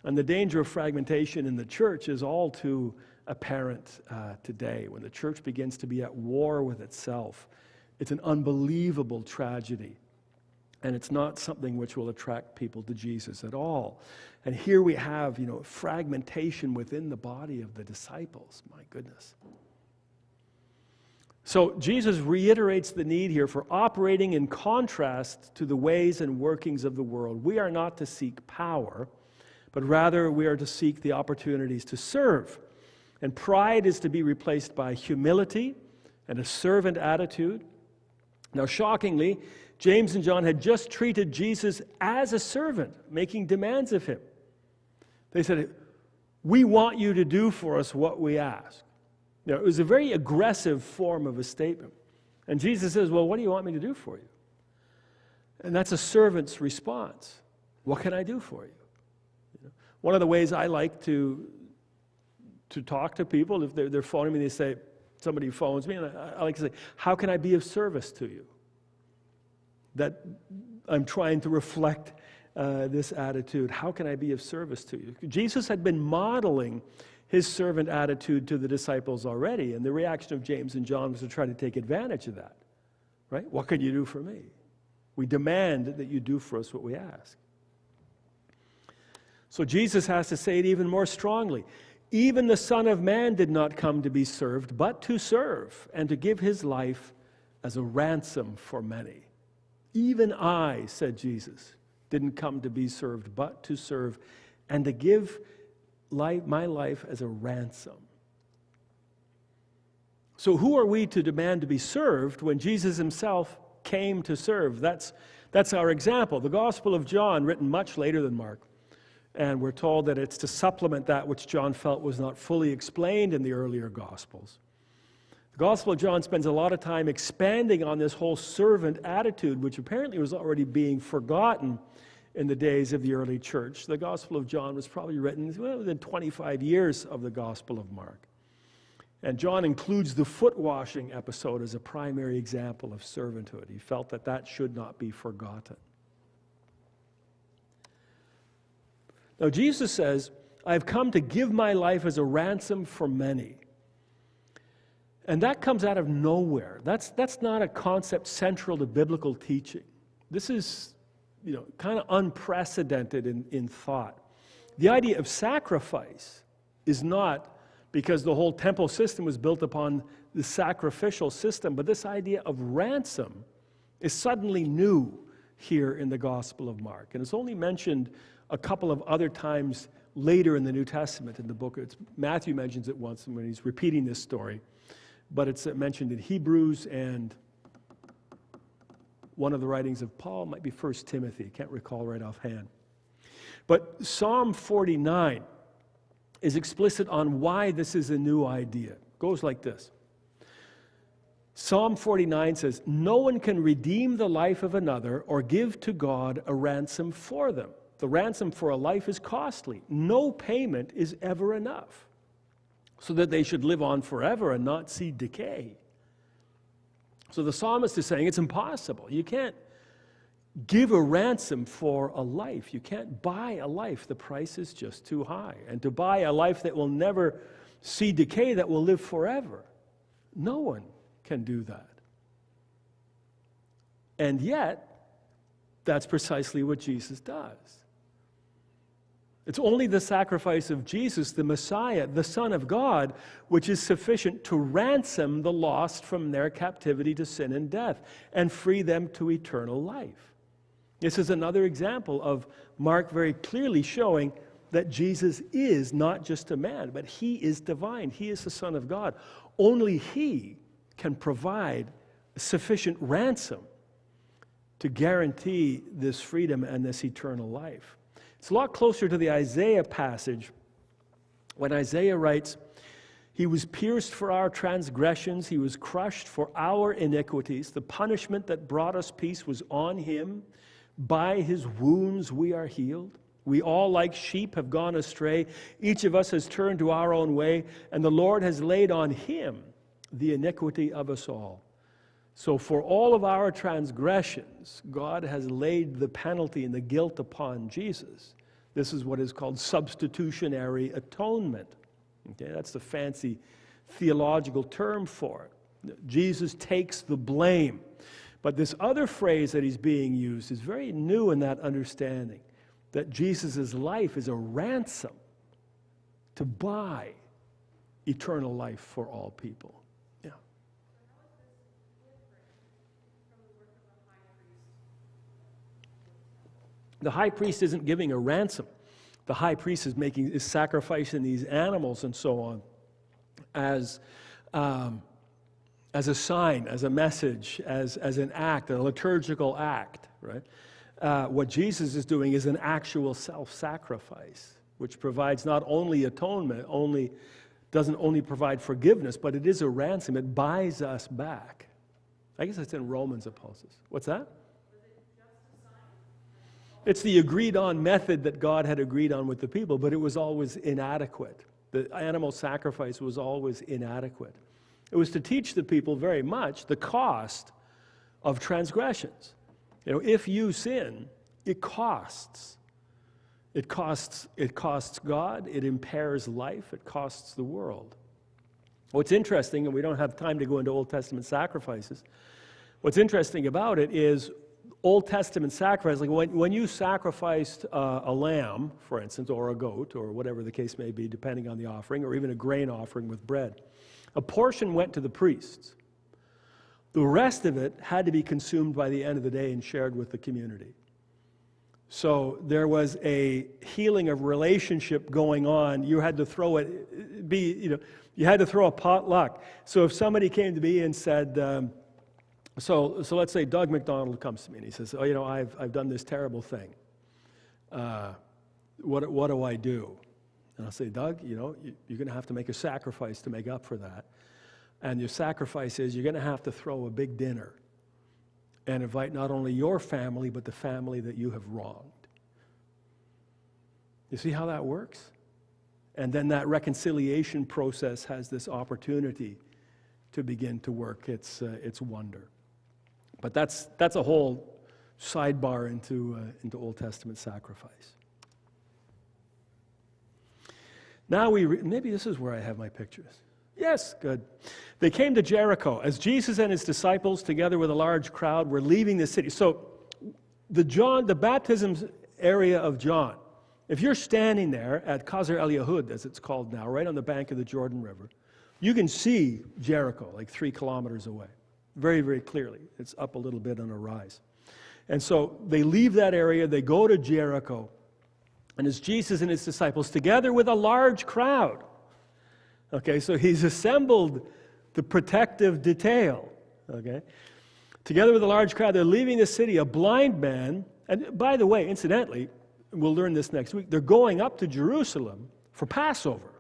And the danger of fragmentation in the church is all too apparent today. When the church begins to be at war with itself, it's an unbelievable tragedy. And it's not something which will attract people to Jesus at all. And here we have, fragmentation within the body of the disciples. My goodness. So Jesus reiterates the need here for operating in contrast to the ways and workings of the world. We are not to seek power, but rather we are to seek the opportunities to serve. And pride is to be replaced by humility and a servant attitude. Now, shockingly, James and John had just treated Jesus as a servant, making demands of him. They said, we want you to do for us what we ask. Now, it was a very aggressive form of a statement. And Jesus says, well, what do you want me to do for you? And that's a servant's response. What can I do for you? One of the ways I like to talk to people, if they're phoning me, they say, somebody phones me, and I like to say, how can I be of service to you? That I'm trying to reflect this attitude. How can I be of service to you? Jesus had been modeling his servant attitude to the disciples already, and the reaction of James and John was to try to take advantage of that. Right? What can you do for me? We demand that you do for us what we ask. So Jesus has to say it even more strongly. Even the Son of Man did not come to be served, but to serve, and to give his life as a ransom for many. Even I, said Jesus, didn't come to be served, but to serve, and to give my life as a ransom. So who are we to demand to be served when Jesus himself came to serve? That's our example. The Gospel of John, written much later than Mark, And we're told that it's to supplement that which John felt was not fully explained in the earlier Gospels. The Gospel of John spends a lot of time expanding on this whole servant attitude, which apparently was already being forgotten in the days of the early church. The Gospel of John was probably written within 25 years of the Gospel of Mark. And John includes the foot washing episode as a primary example of servanthood. He felt that that should not be forgotten. Now, Jesus says, I've come to give my life as a ransom for many. And that comes out of nowhere. That's not a concept central to biblical teaching. This is, kind of unprecedented in thought. The idea of sacrifice is not because the whole temple system was built upon the sacrificial system, but this idea of ransom is suddenly new here in the Gospel of Mark. And it's only mentioned a couple of other times later in the New Testament in the book. Matthew mentions it once when he's repeating this story, but it's mentioned in Hebrews, and one of the writings of Paul might be 1 Timothy. I can't recall right offhand. But Psalm 49 is explicit on why this is a new idea. It goes like this. Psalm 49 says, no one can redeem the life of another or give to God a ransom for them. The ransom for a life is costly. No payment is ever enough, so that they should live on forever and not see decay. So the psalmist is saying it's impossible. You can't give a ransom for a life. You can't buy a life. The price is just too high. And to buy a life that will never see decay, that will live forever, no one can do that. And yet, that's precisely what Jesus does. It's only the sacrifice of Jesus, the Messiah, the Son of God, which is sufficient to ransom the lost from their captivity to sin and death and free them to eternal life. This is another example of Mark very clearly showing that Jesus is not just a man, but he is divine. He is the Son of God. Only he can provide sufficient ransom to guarantee this freedom and this eternal life. It's a lot closer to the Isaiah passage when Isaiah writes, he was pierced for our transgressions, he was crushed for our iniquities. The punishment that brought us peace was on him. By his wounds we are healed. We all like sheep have gone astray. Each of us has turned to our own way, and the Lord has laid on him the iniquity of us all. So for all of our transgressions, God has laid the penalty and the guilt upon Jesus. This is what is called substitutionary atonement. Okay, that's the fancy theological term for it. Jesus takes the blame. But this other phrase that he's being used is very new in that understanding, that Jesus' life is a ransom to buy eternal life for all people. Yeah. The high priest isn't giving a ransom. The high priest is sacrificing these animals and so on as a sign, as a message, as an act, a liturgical act, right? What Jesus is doing is an actual self-sacrifice, which provides not only atonement, doesn't only provide forgiveness, but it is a ransom. It buys us back. I guess it's in Romans, it poses. What's that? It's the agreed-on method that God had agreed on with the people, but it was always inadequate. The animal sacrifice was always inadequate. It was to teach the people very much the cost of transgressions. If you sin, it costs. It costs God, it impairs life, it costs the world. What's interesting, and we don't have time to go into Old Testament sacrifices, what's interesting about it is Old Testament sacrifice, like when you sacrificed a lamb, for instance, or a goat, or whatever the case may be, depending on the offering, or even a grain offering with bread, a portion went to the priests. The rest of it had to be consumed by the end of the day and shared with the community. So there was a healing of relationship going on. You had to throw it, you had to throw a potluck. So if somebody came to me and said, so let's say Doug McDonald comes to me and he says, I've done this terrible thing. what do I do? And I'll say, Doug, you know, you're going to have to make a sacrifice to make up for that. And your sacrifice is you're going to have to throw a big dinner and invite not only your family, but the family that you have wronged. You see how that works? And then that reconciliation process has this opportunity to begin to work its wonder. But that's a whole sidebar into Old Testament sacrifice. Now maybe this is where I have my pictures. Yes, good. They came to Jericho as Jesus and his disciples, together with a large crowd, were leaving the city. So the baptism area of John, if you're standing there at Qasr el-Yahud, as it's called now, right on the bank of the Jordan River, you can see Jericho like 3 kilometers away, very, very clearly. It's up a little bit on a rise. And so they leave that area, they go to Jericho, and it's Jesus and his disciples, together with a large crowd. Okay, so he's assembled the protective detail, okay? Together with a large crowd, they're leaving the city. A blind man, and by the way, incidentally, we'll learn this next week, they're going up to Jerusalem for Passover.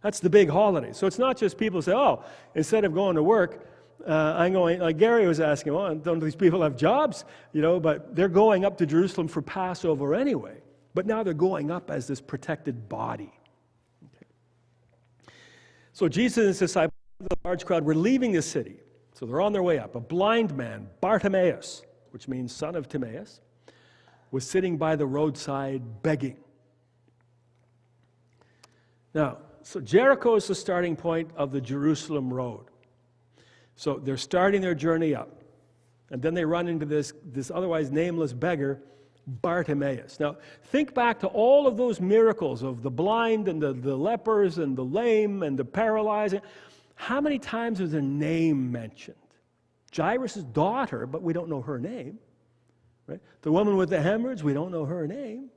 That's the big holiday. So it's not just people say, oh, instead of going to work, I'm going, like Gary was asking, well, don't these people have jobs? You know, but they're going up to Jerusalem for Passover anyway. But now they're going up as this protected body. So Jesus and his disciples, the large crowd, were leaving the city. So they're on their way up. A blind man, Bartimaeus, which means son of Timaeus, was sitting by the roadside begging. Now, so Jericho is the starting point of the Jerusalem road. So they're starting their journey up. And then they run into this otherwise nameless beggar, Bartimaeus. Now, think back to all of those miracles of the blind and the lepers and the lame and the paralyzed. How many times was their name mentioned? Jairus' daughter, but we don't know her name. Right? The woman with the hemorrhage, we don't know her name.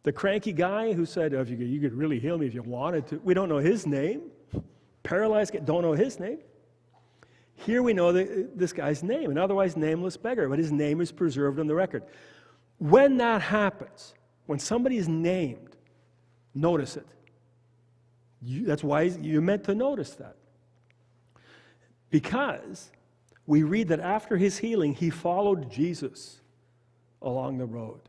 The cranky guy who said, oh, you could really heal me if you wanted to, we don't know his name. Paralyzed, don't know his name. Here we know this guy's name, an otherwise nameless beggar, but his name is preserved on the record. When that happens, when somebody is named, notice it. That's why you're meant to notice that. Because we read that after his healing, he followed Jesus along the road.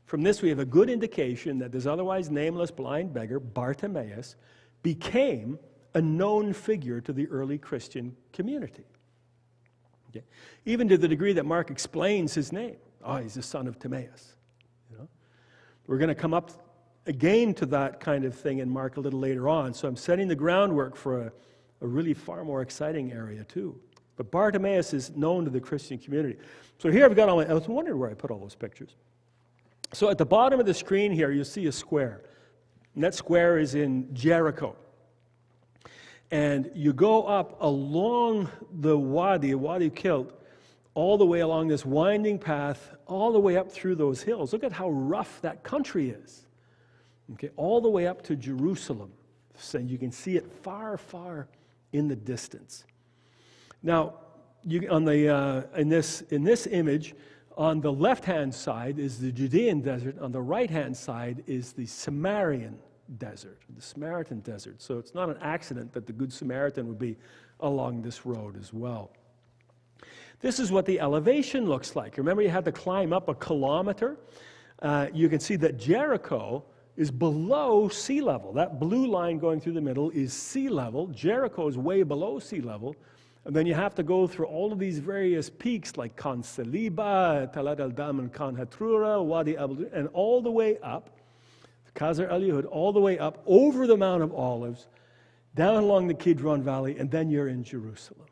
From this, we have a good indication that this otherwise nameless blind beggar, Bartimaeus, became a known figure to the early Christian community. Okay? Even to the degree that Mark explains his name. Oh, he's the son of Timaeus. You know? We're going to come up again to that kind of thing in Mark a little later on. So I'm setting the groundwork for a really far more exciting area too. But Bartimaeus is known to the Christian community. So here I've got I was wondering where I put all those pictures. So at the bottom of the screen here, you'll see a square. And that square is in Jericho. And you go up along the Wadi Kilt, all the way along this winding path, all the way up through those hills. Look at how rough that country is. Okay, all the way up to Jerusalem. So you can see it far, far in the distance. Now, in this image, on the left-hand side is the Judean desert. On the right-hand side is the Samaritan desert, the Samaritan desert. So it's not an accident that the Good Samaritan would be along this road as well. This is what the elevation looks like. Remember, you had to climb up a kilometer. You can see that Jericho is below sea level. That blue line going through the middle is sea level. Jericho is way below sea level. And then you have to go through all of these various peaks like Khan Saliba, Talat al-Dam and Khan Hatrura, Wadi Abdul, and all the way up, Qasr el-Yahud, all the way up over the Mount of Olives, down along the Kidron Valley, and then you're in Jerusalem.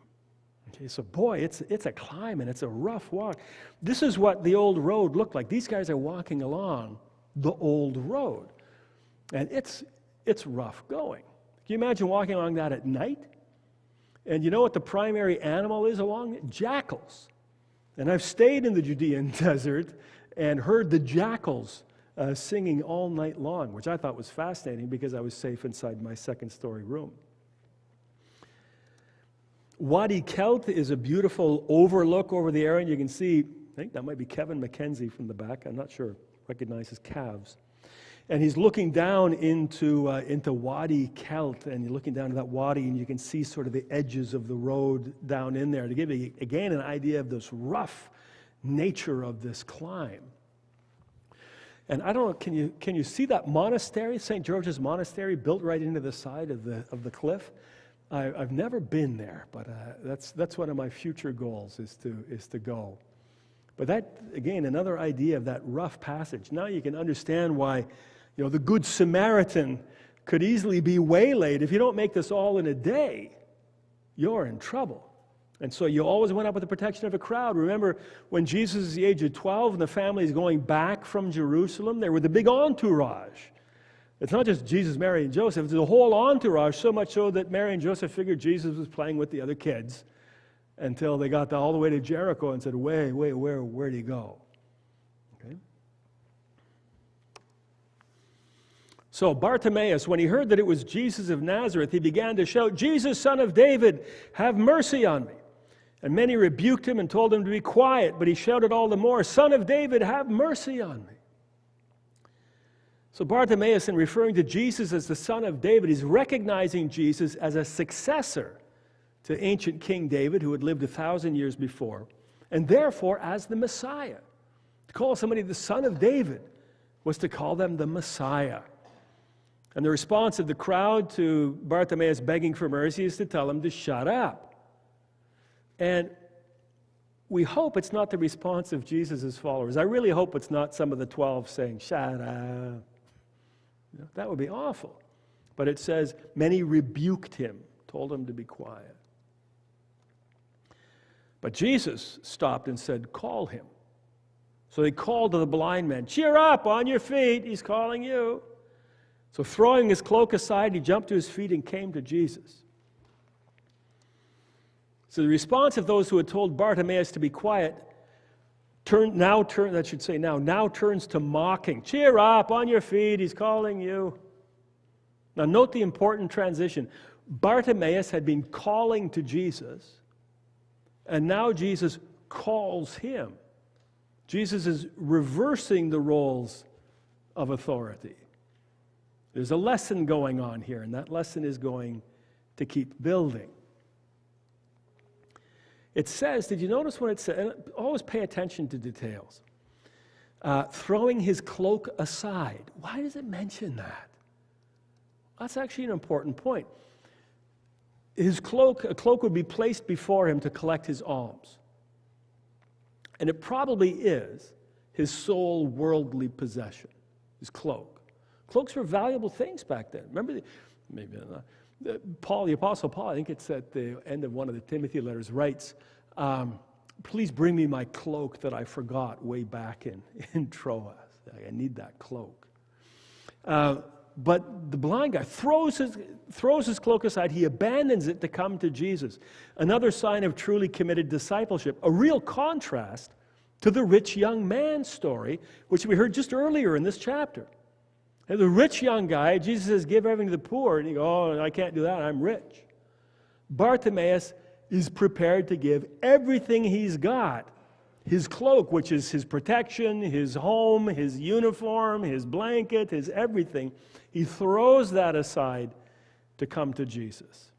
Okay, so boy, it's a climb and it's a rough walk. This is what the old road looked like. These guys are walking along the old road. And it's rough going. Can you imagine walking along that at night? And you know what the primary animal is along it? Jackals. And I've stayed in the Judean desert and heard the jackals singing all night long, which I thought was fascinating because I was safe inside my second-story room. Wadi Kelt is a beautiful overlook over the area, and you can see, I think that might be Kevin McKenzie from the back, I'm not sure. recognize his calves. And he's looking down into Wadi Kelt, and you're looking down to that wadi, and you can see sort of the edges of the road down in there to give you, again, an idea of this rough nature of this climb. And I don't know, can you see that monastery, St. George's Monastery, built right into the side of the cliff? I've never been there, but that's one of my future goals is to go. But that, again, another idea of that rough passage. Now you can understand why, the Good Samaritan could easily be waylaid. If you don't make this all in a day, you're in trouble. And so you always went up with the protection of a crowd. Remember, when Jesus is the age of 12 and the family is going back from Jerusalem, they were the big entourage. It's not just Jesus, Mary, and Joseph. It's the whole entourage, so much so that Mary and Joseph figured Jesus was playing with the other kids until they got all the way to Jericho and said, wait, where'd he go? Okay. So Bartimaeus, when he heard that it was Jesus of Nazareth, he began to shout, "Jesus, Son of David, have mercy on me." And many rebuked him and told him to be quiet, but he shouted all the more, "Son of David, have mercy on me." So Bartimaeus, in referring to Jesus as the Son of David, is recognizing Jesus as a successor to ancient King David, who had lived 1,000 years before, and therefore as the Messiah. To call somebody the Son of David was to call them the Messiah. And the response of the crowd to Bartimaeus begging for mercy is to tell him to shut up. And we hope it's not the response of Jesus' followers. I really hope it's not some of the 12 saying, "Shut up." That would be awful. But it says, many rebuked him, told him to be quiet. But Jesus stopped and said, "Call him." So they called to the blind man, "Cheer up, on your feet, he's calling you." So throwing his cloak aside, he jumped to his feet and came to Jesus. So the response of those who had told Bartimaeus to be quiet now turns to mocking. "Cheer up, on your feet, he's calling you." Now note the important transition. Bartimaeus had been calling to Jesus, and now Jesus calls him. Jesus is reversing the roles of authority. There's a lesson going on here, and that lesson is going to keep building. It says, did you notice when it said, and always pay attention to details, throwing his cloak aside. Why does it mention that? That's actually an important point. A cloak would be placed before him to collect his alms. And it probably is his sole worldly possession, his cloak. Cloaks were valuable things back then. Remember, the Apostle Paul, I think it's at the end of one of the Timothy letters, writes, "Please bring me my cloak that I forgot way back in Troas." I need that cloak. But the blind guy throws his cloak aside. He abandons it to come to Jesus. Another sign of truly committed discipleship. A real contrast to the rich young man story, which we heard just earlier in this chapter. And the rich young guy, Jesus says, "Give everything to the poor." And he goes, "Oh, I can't do that. I'm rich." Bartimaeus is prepared to give everything he's got. His cloak, which is his protection, his home, his uniform, his blanket, his everything. He throws that aside to come to Jesus.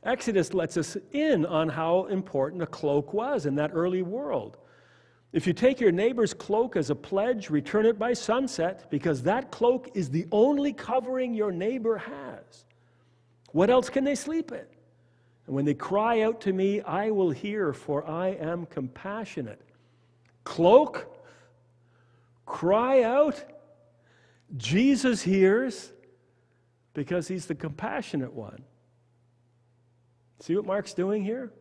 Exodus lets us in on how important a cloak was in that early world. If you take your neighbor's cloak as a pledge, return it by sunset, because that cloak is the only covering your neighbor has. What else can they sleep in? And when they cry out to me, I will hear, for I am compassionate. Cloak, cry out. Jesus hears because he's the compassionate one. See what Mark's doing here?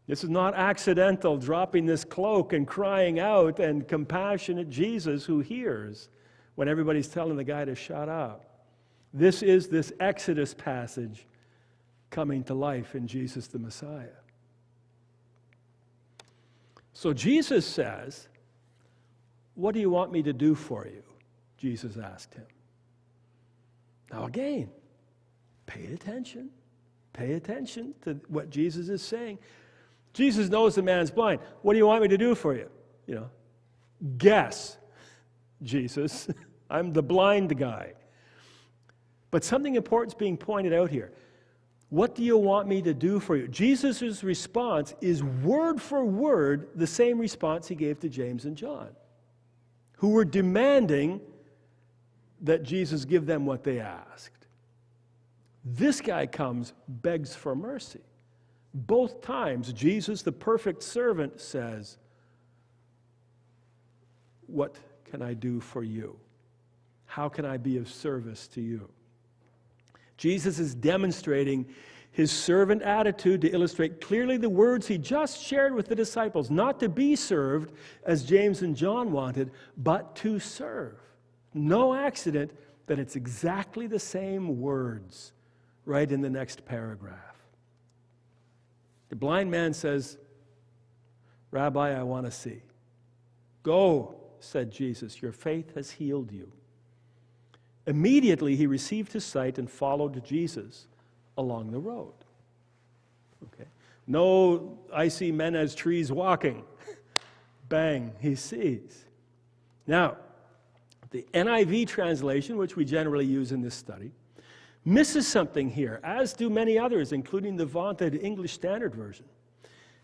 This is not accidental, dropping this cloak and crying out, and compassionate Jesus who hears when everybody's telling the guy to shut up. This is this Exodus passage coming to life in Jesus the Messiah. So Jesus says, "What do you want me to do for you?" Jesus asked him. Now again, pay attention. Pay attention to what Jesus is saying. Jesus knows the man's blind. "What do you want me to do for you?" Guess, Jesus. I'm the blind guy. But something important is being pointed out here. What do you want me to do for you? Jesus' response is word for word the same response he gave to James and John, who were demanding that Jesus give them what they asked. This guy comes, begs for mercy. Both times, Jesus, the perfect servant, says, "What can I do for you? How can I be of service to you?" Jesus is demonstrating his servant attitude to illustrate clearly the words he just shared with the disciples, not to be served, as James and John wanted, but to serve. No accident that it's exactly the same words right in the next paragraph. The blind man says, "Rabbi, I want to see." "Go," said Jesus, "your faith has healed you." Immediately he received his sight and followed Jesus along the road. Okay. No, I see men as trees walking. Bang, he sees. Now, the NIV translation, which we generally use in this study, misses something here, as do many others, including the vaunted English Standard Version.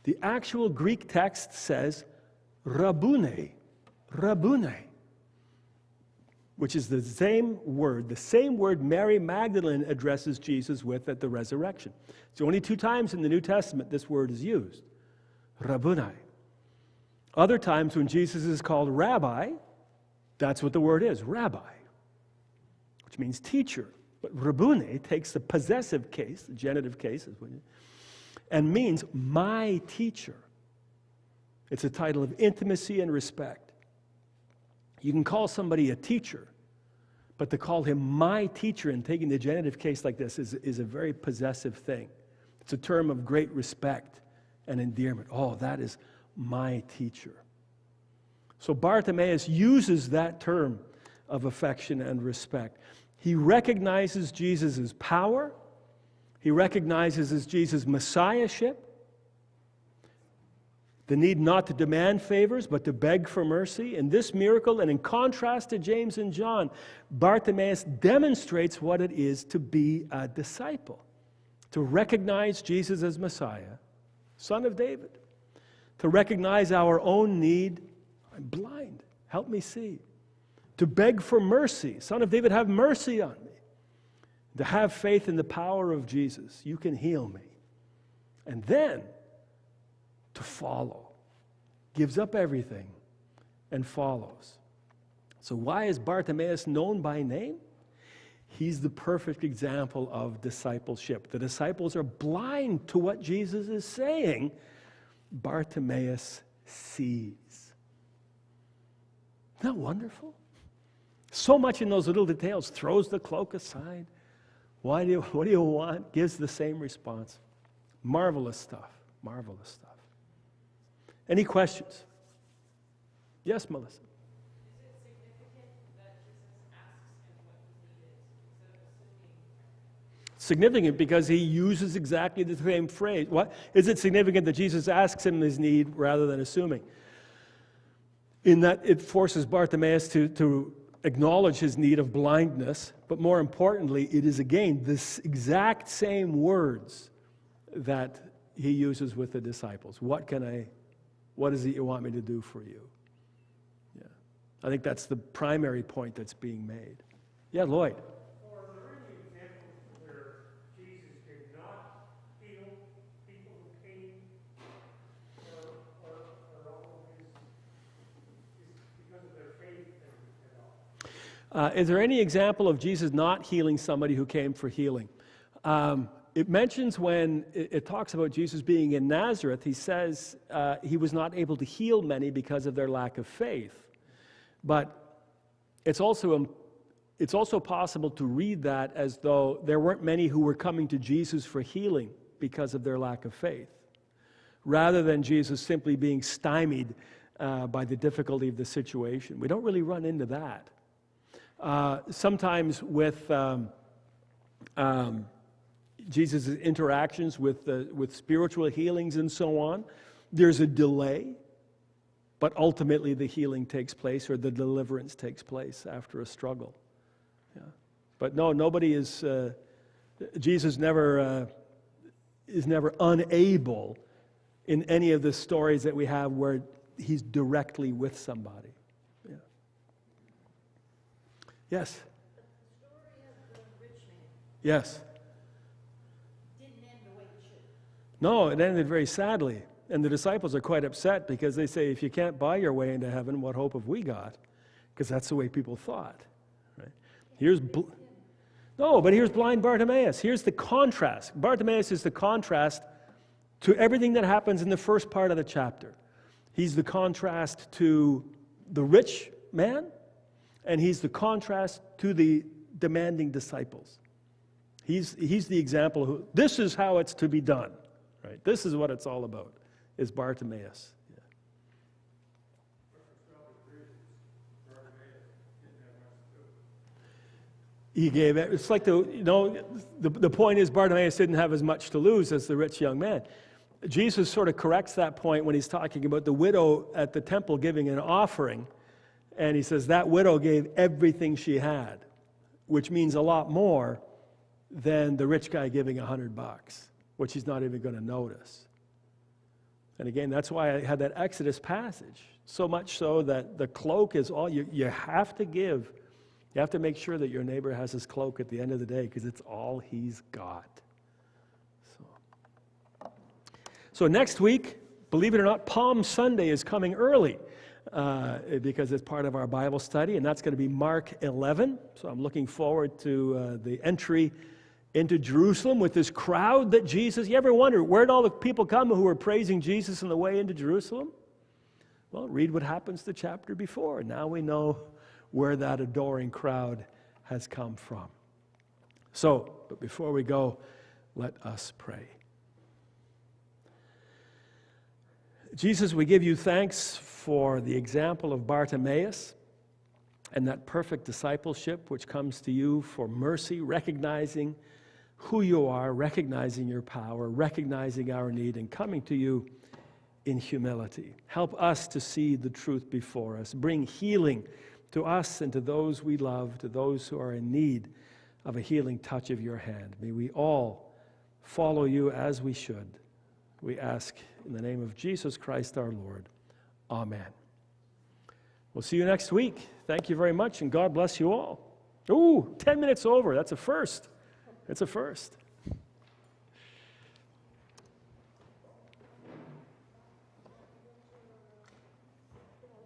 The actual Greek text says, Rabboni, Rabboni, which is the same word Mary Magdalene addresses Jesus with at the resurrection. It's only 2 times in the New Testament this word is used, Rabboni. Other times when Jesus is called Rabbi, that's what the word is, Rabbi, which means teacher. But Rabboni takes the possessive case, the genitive case, and means my teacher. It's a title of intimacy and respect. You can call somebody a teacher, but to call him my teacher and taking the genitive case like this is a very possessive thing. It's a term of great respect and endearment. Oh, that is my teacher. So Bartimaeus uses that term of affection and respect. He recognizes Jesus' power. He recognizes Jesus' messiahship. The need not to demand favors, but to beg for mercy. In this miracle, and in contrast to James and John, Bartimaeus demonstrates what it is to be a disciple, to recognize Jesus as Messiah, Son of David, to recognize our own need. I'm blind, help me see. To beg for mercy, Son of David, have mercy on me. To have faith in the power of Jesus, you can heal me. And then to follow, gives up everything and follows. So why is Bartimaeus known by name? He's the perfect example of discipleship. The disciples are blind to what Jesus is saying. Bartimaeus sees. Isn't that wonderful? So much in those little details. Throws the cloak aside. What do you want? Gives the same response. Marvelous stuff. Marvelous stuff. Any questions? Yes, Melissa. Is it significant that Jesus asks him what he needed instead of assuming? Significant because he uses exactly the same phrase. What? Is it significant that Jesus asks him his need rather than assuming? In that it forces Bartimaeus to acknowledge his need of blindness, but more importantly, it is again this exact same words that he uses with the disciples. What is it you want me to do for you? Yeah. I think that's the primary point that's being made. Yeah, Lloyd. Or are there any examples where Jesus did not heal people who came, or all of his because of their faith and all? Is there any example of Jesus not healing somebody who came for healing? It mentions when it talks about Jesus being in Nazareth, he says he was not able to heal many because of their lack of faith. But it's also possible to read that as though there weren't many who were coming to Jesus for healing because of their lack of faith, rather than Jesus simply being stymied by the difficulty of the situation. We don't really run into that. Sometimes with Jesus' interactions with spiritual healings and so on, there's a delay but ultimately the healing takes place or the deliverance takes place after a struggle. Yeah. But no, nobody is, Jesus never is never unable in any of the stories that we have where he's directly with somebody. Yeah. Yes? But the story of the rich man Yes. didn't end the way it should. No, it ended very sadly. And the disciples are quite upset because they say, if you can't buy your way into heaven, what hope have we got? Because that's the way people thought. Right? No, but here's blind Bartimaeus. Here's the contrast. Bartimaeus is the contrast to everything that happens in the first part of the chapter. He's the contrast to the rich man, and he's the contrast to the demanding disciples. He's the example who, this is how it's to be done. Right? This is what it's all about, is Bartimaeus. Yeah. He gave it. It's like the point is Bartimaeus didn't have as much to lose as the rich young man. Jesus sort of corrects that point when he's talking about the widow at the temple giving an offering, and he says that widow gave everything she had, which means a lot more than the rich guy giving $100, which he's not even going to notice. And again, that's why I had that Exodus passage, so much so that the cloak is all you have to give. You have to make sure that your neighbor has his cloak at the end of the day because it's all he's got. So next week, believe it or not, Palm Sunday is coming early because it's part of our Bible study, and that's going to be Mark 11. So I'm looking forward to the entry into Jerusalem with this crowd that Jesus, you ever wonder, where'd all the people come who were praising Jesus on the way into Jerusalem? Well, read what happens the chapter before. Now we know where that adoring crowd has come from. So, but before we go, let us pray. Jesus, we give you thanks for the example of Bartimaeus and that perfect discipleship which comes to you for mercy, recognizing who you are, recognizing your power, recognizing our need, and coming to you in humility. Help us to see the truth before us. Bring healing to us and to those we love, to those who are in need of a healing touch of your hand. May we all follow you as we should. We ask in the name of Jesus Christ our Lord. Amen. We'll see you next week. Thank you very much, and God bless you all. Ooh, 10 minutes over. That's a first. It's a first.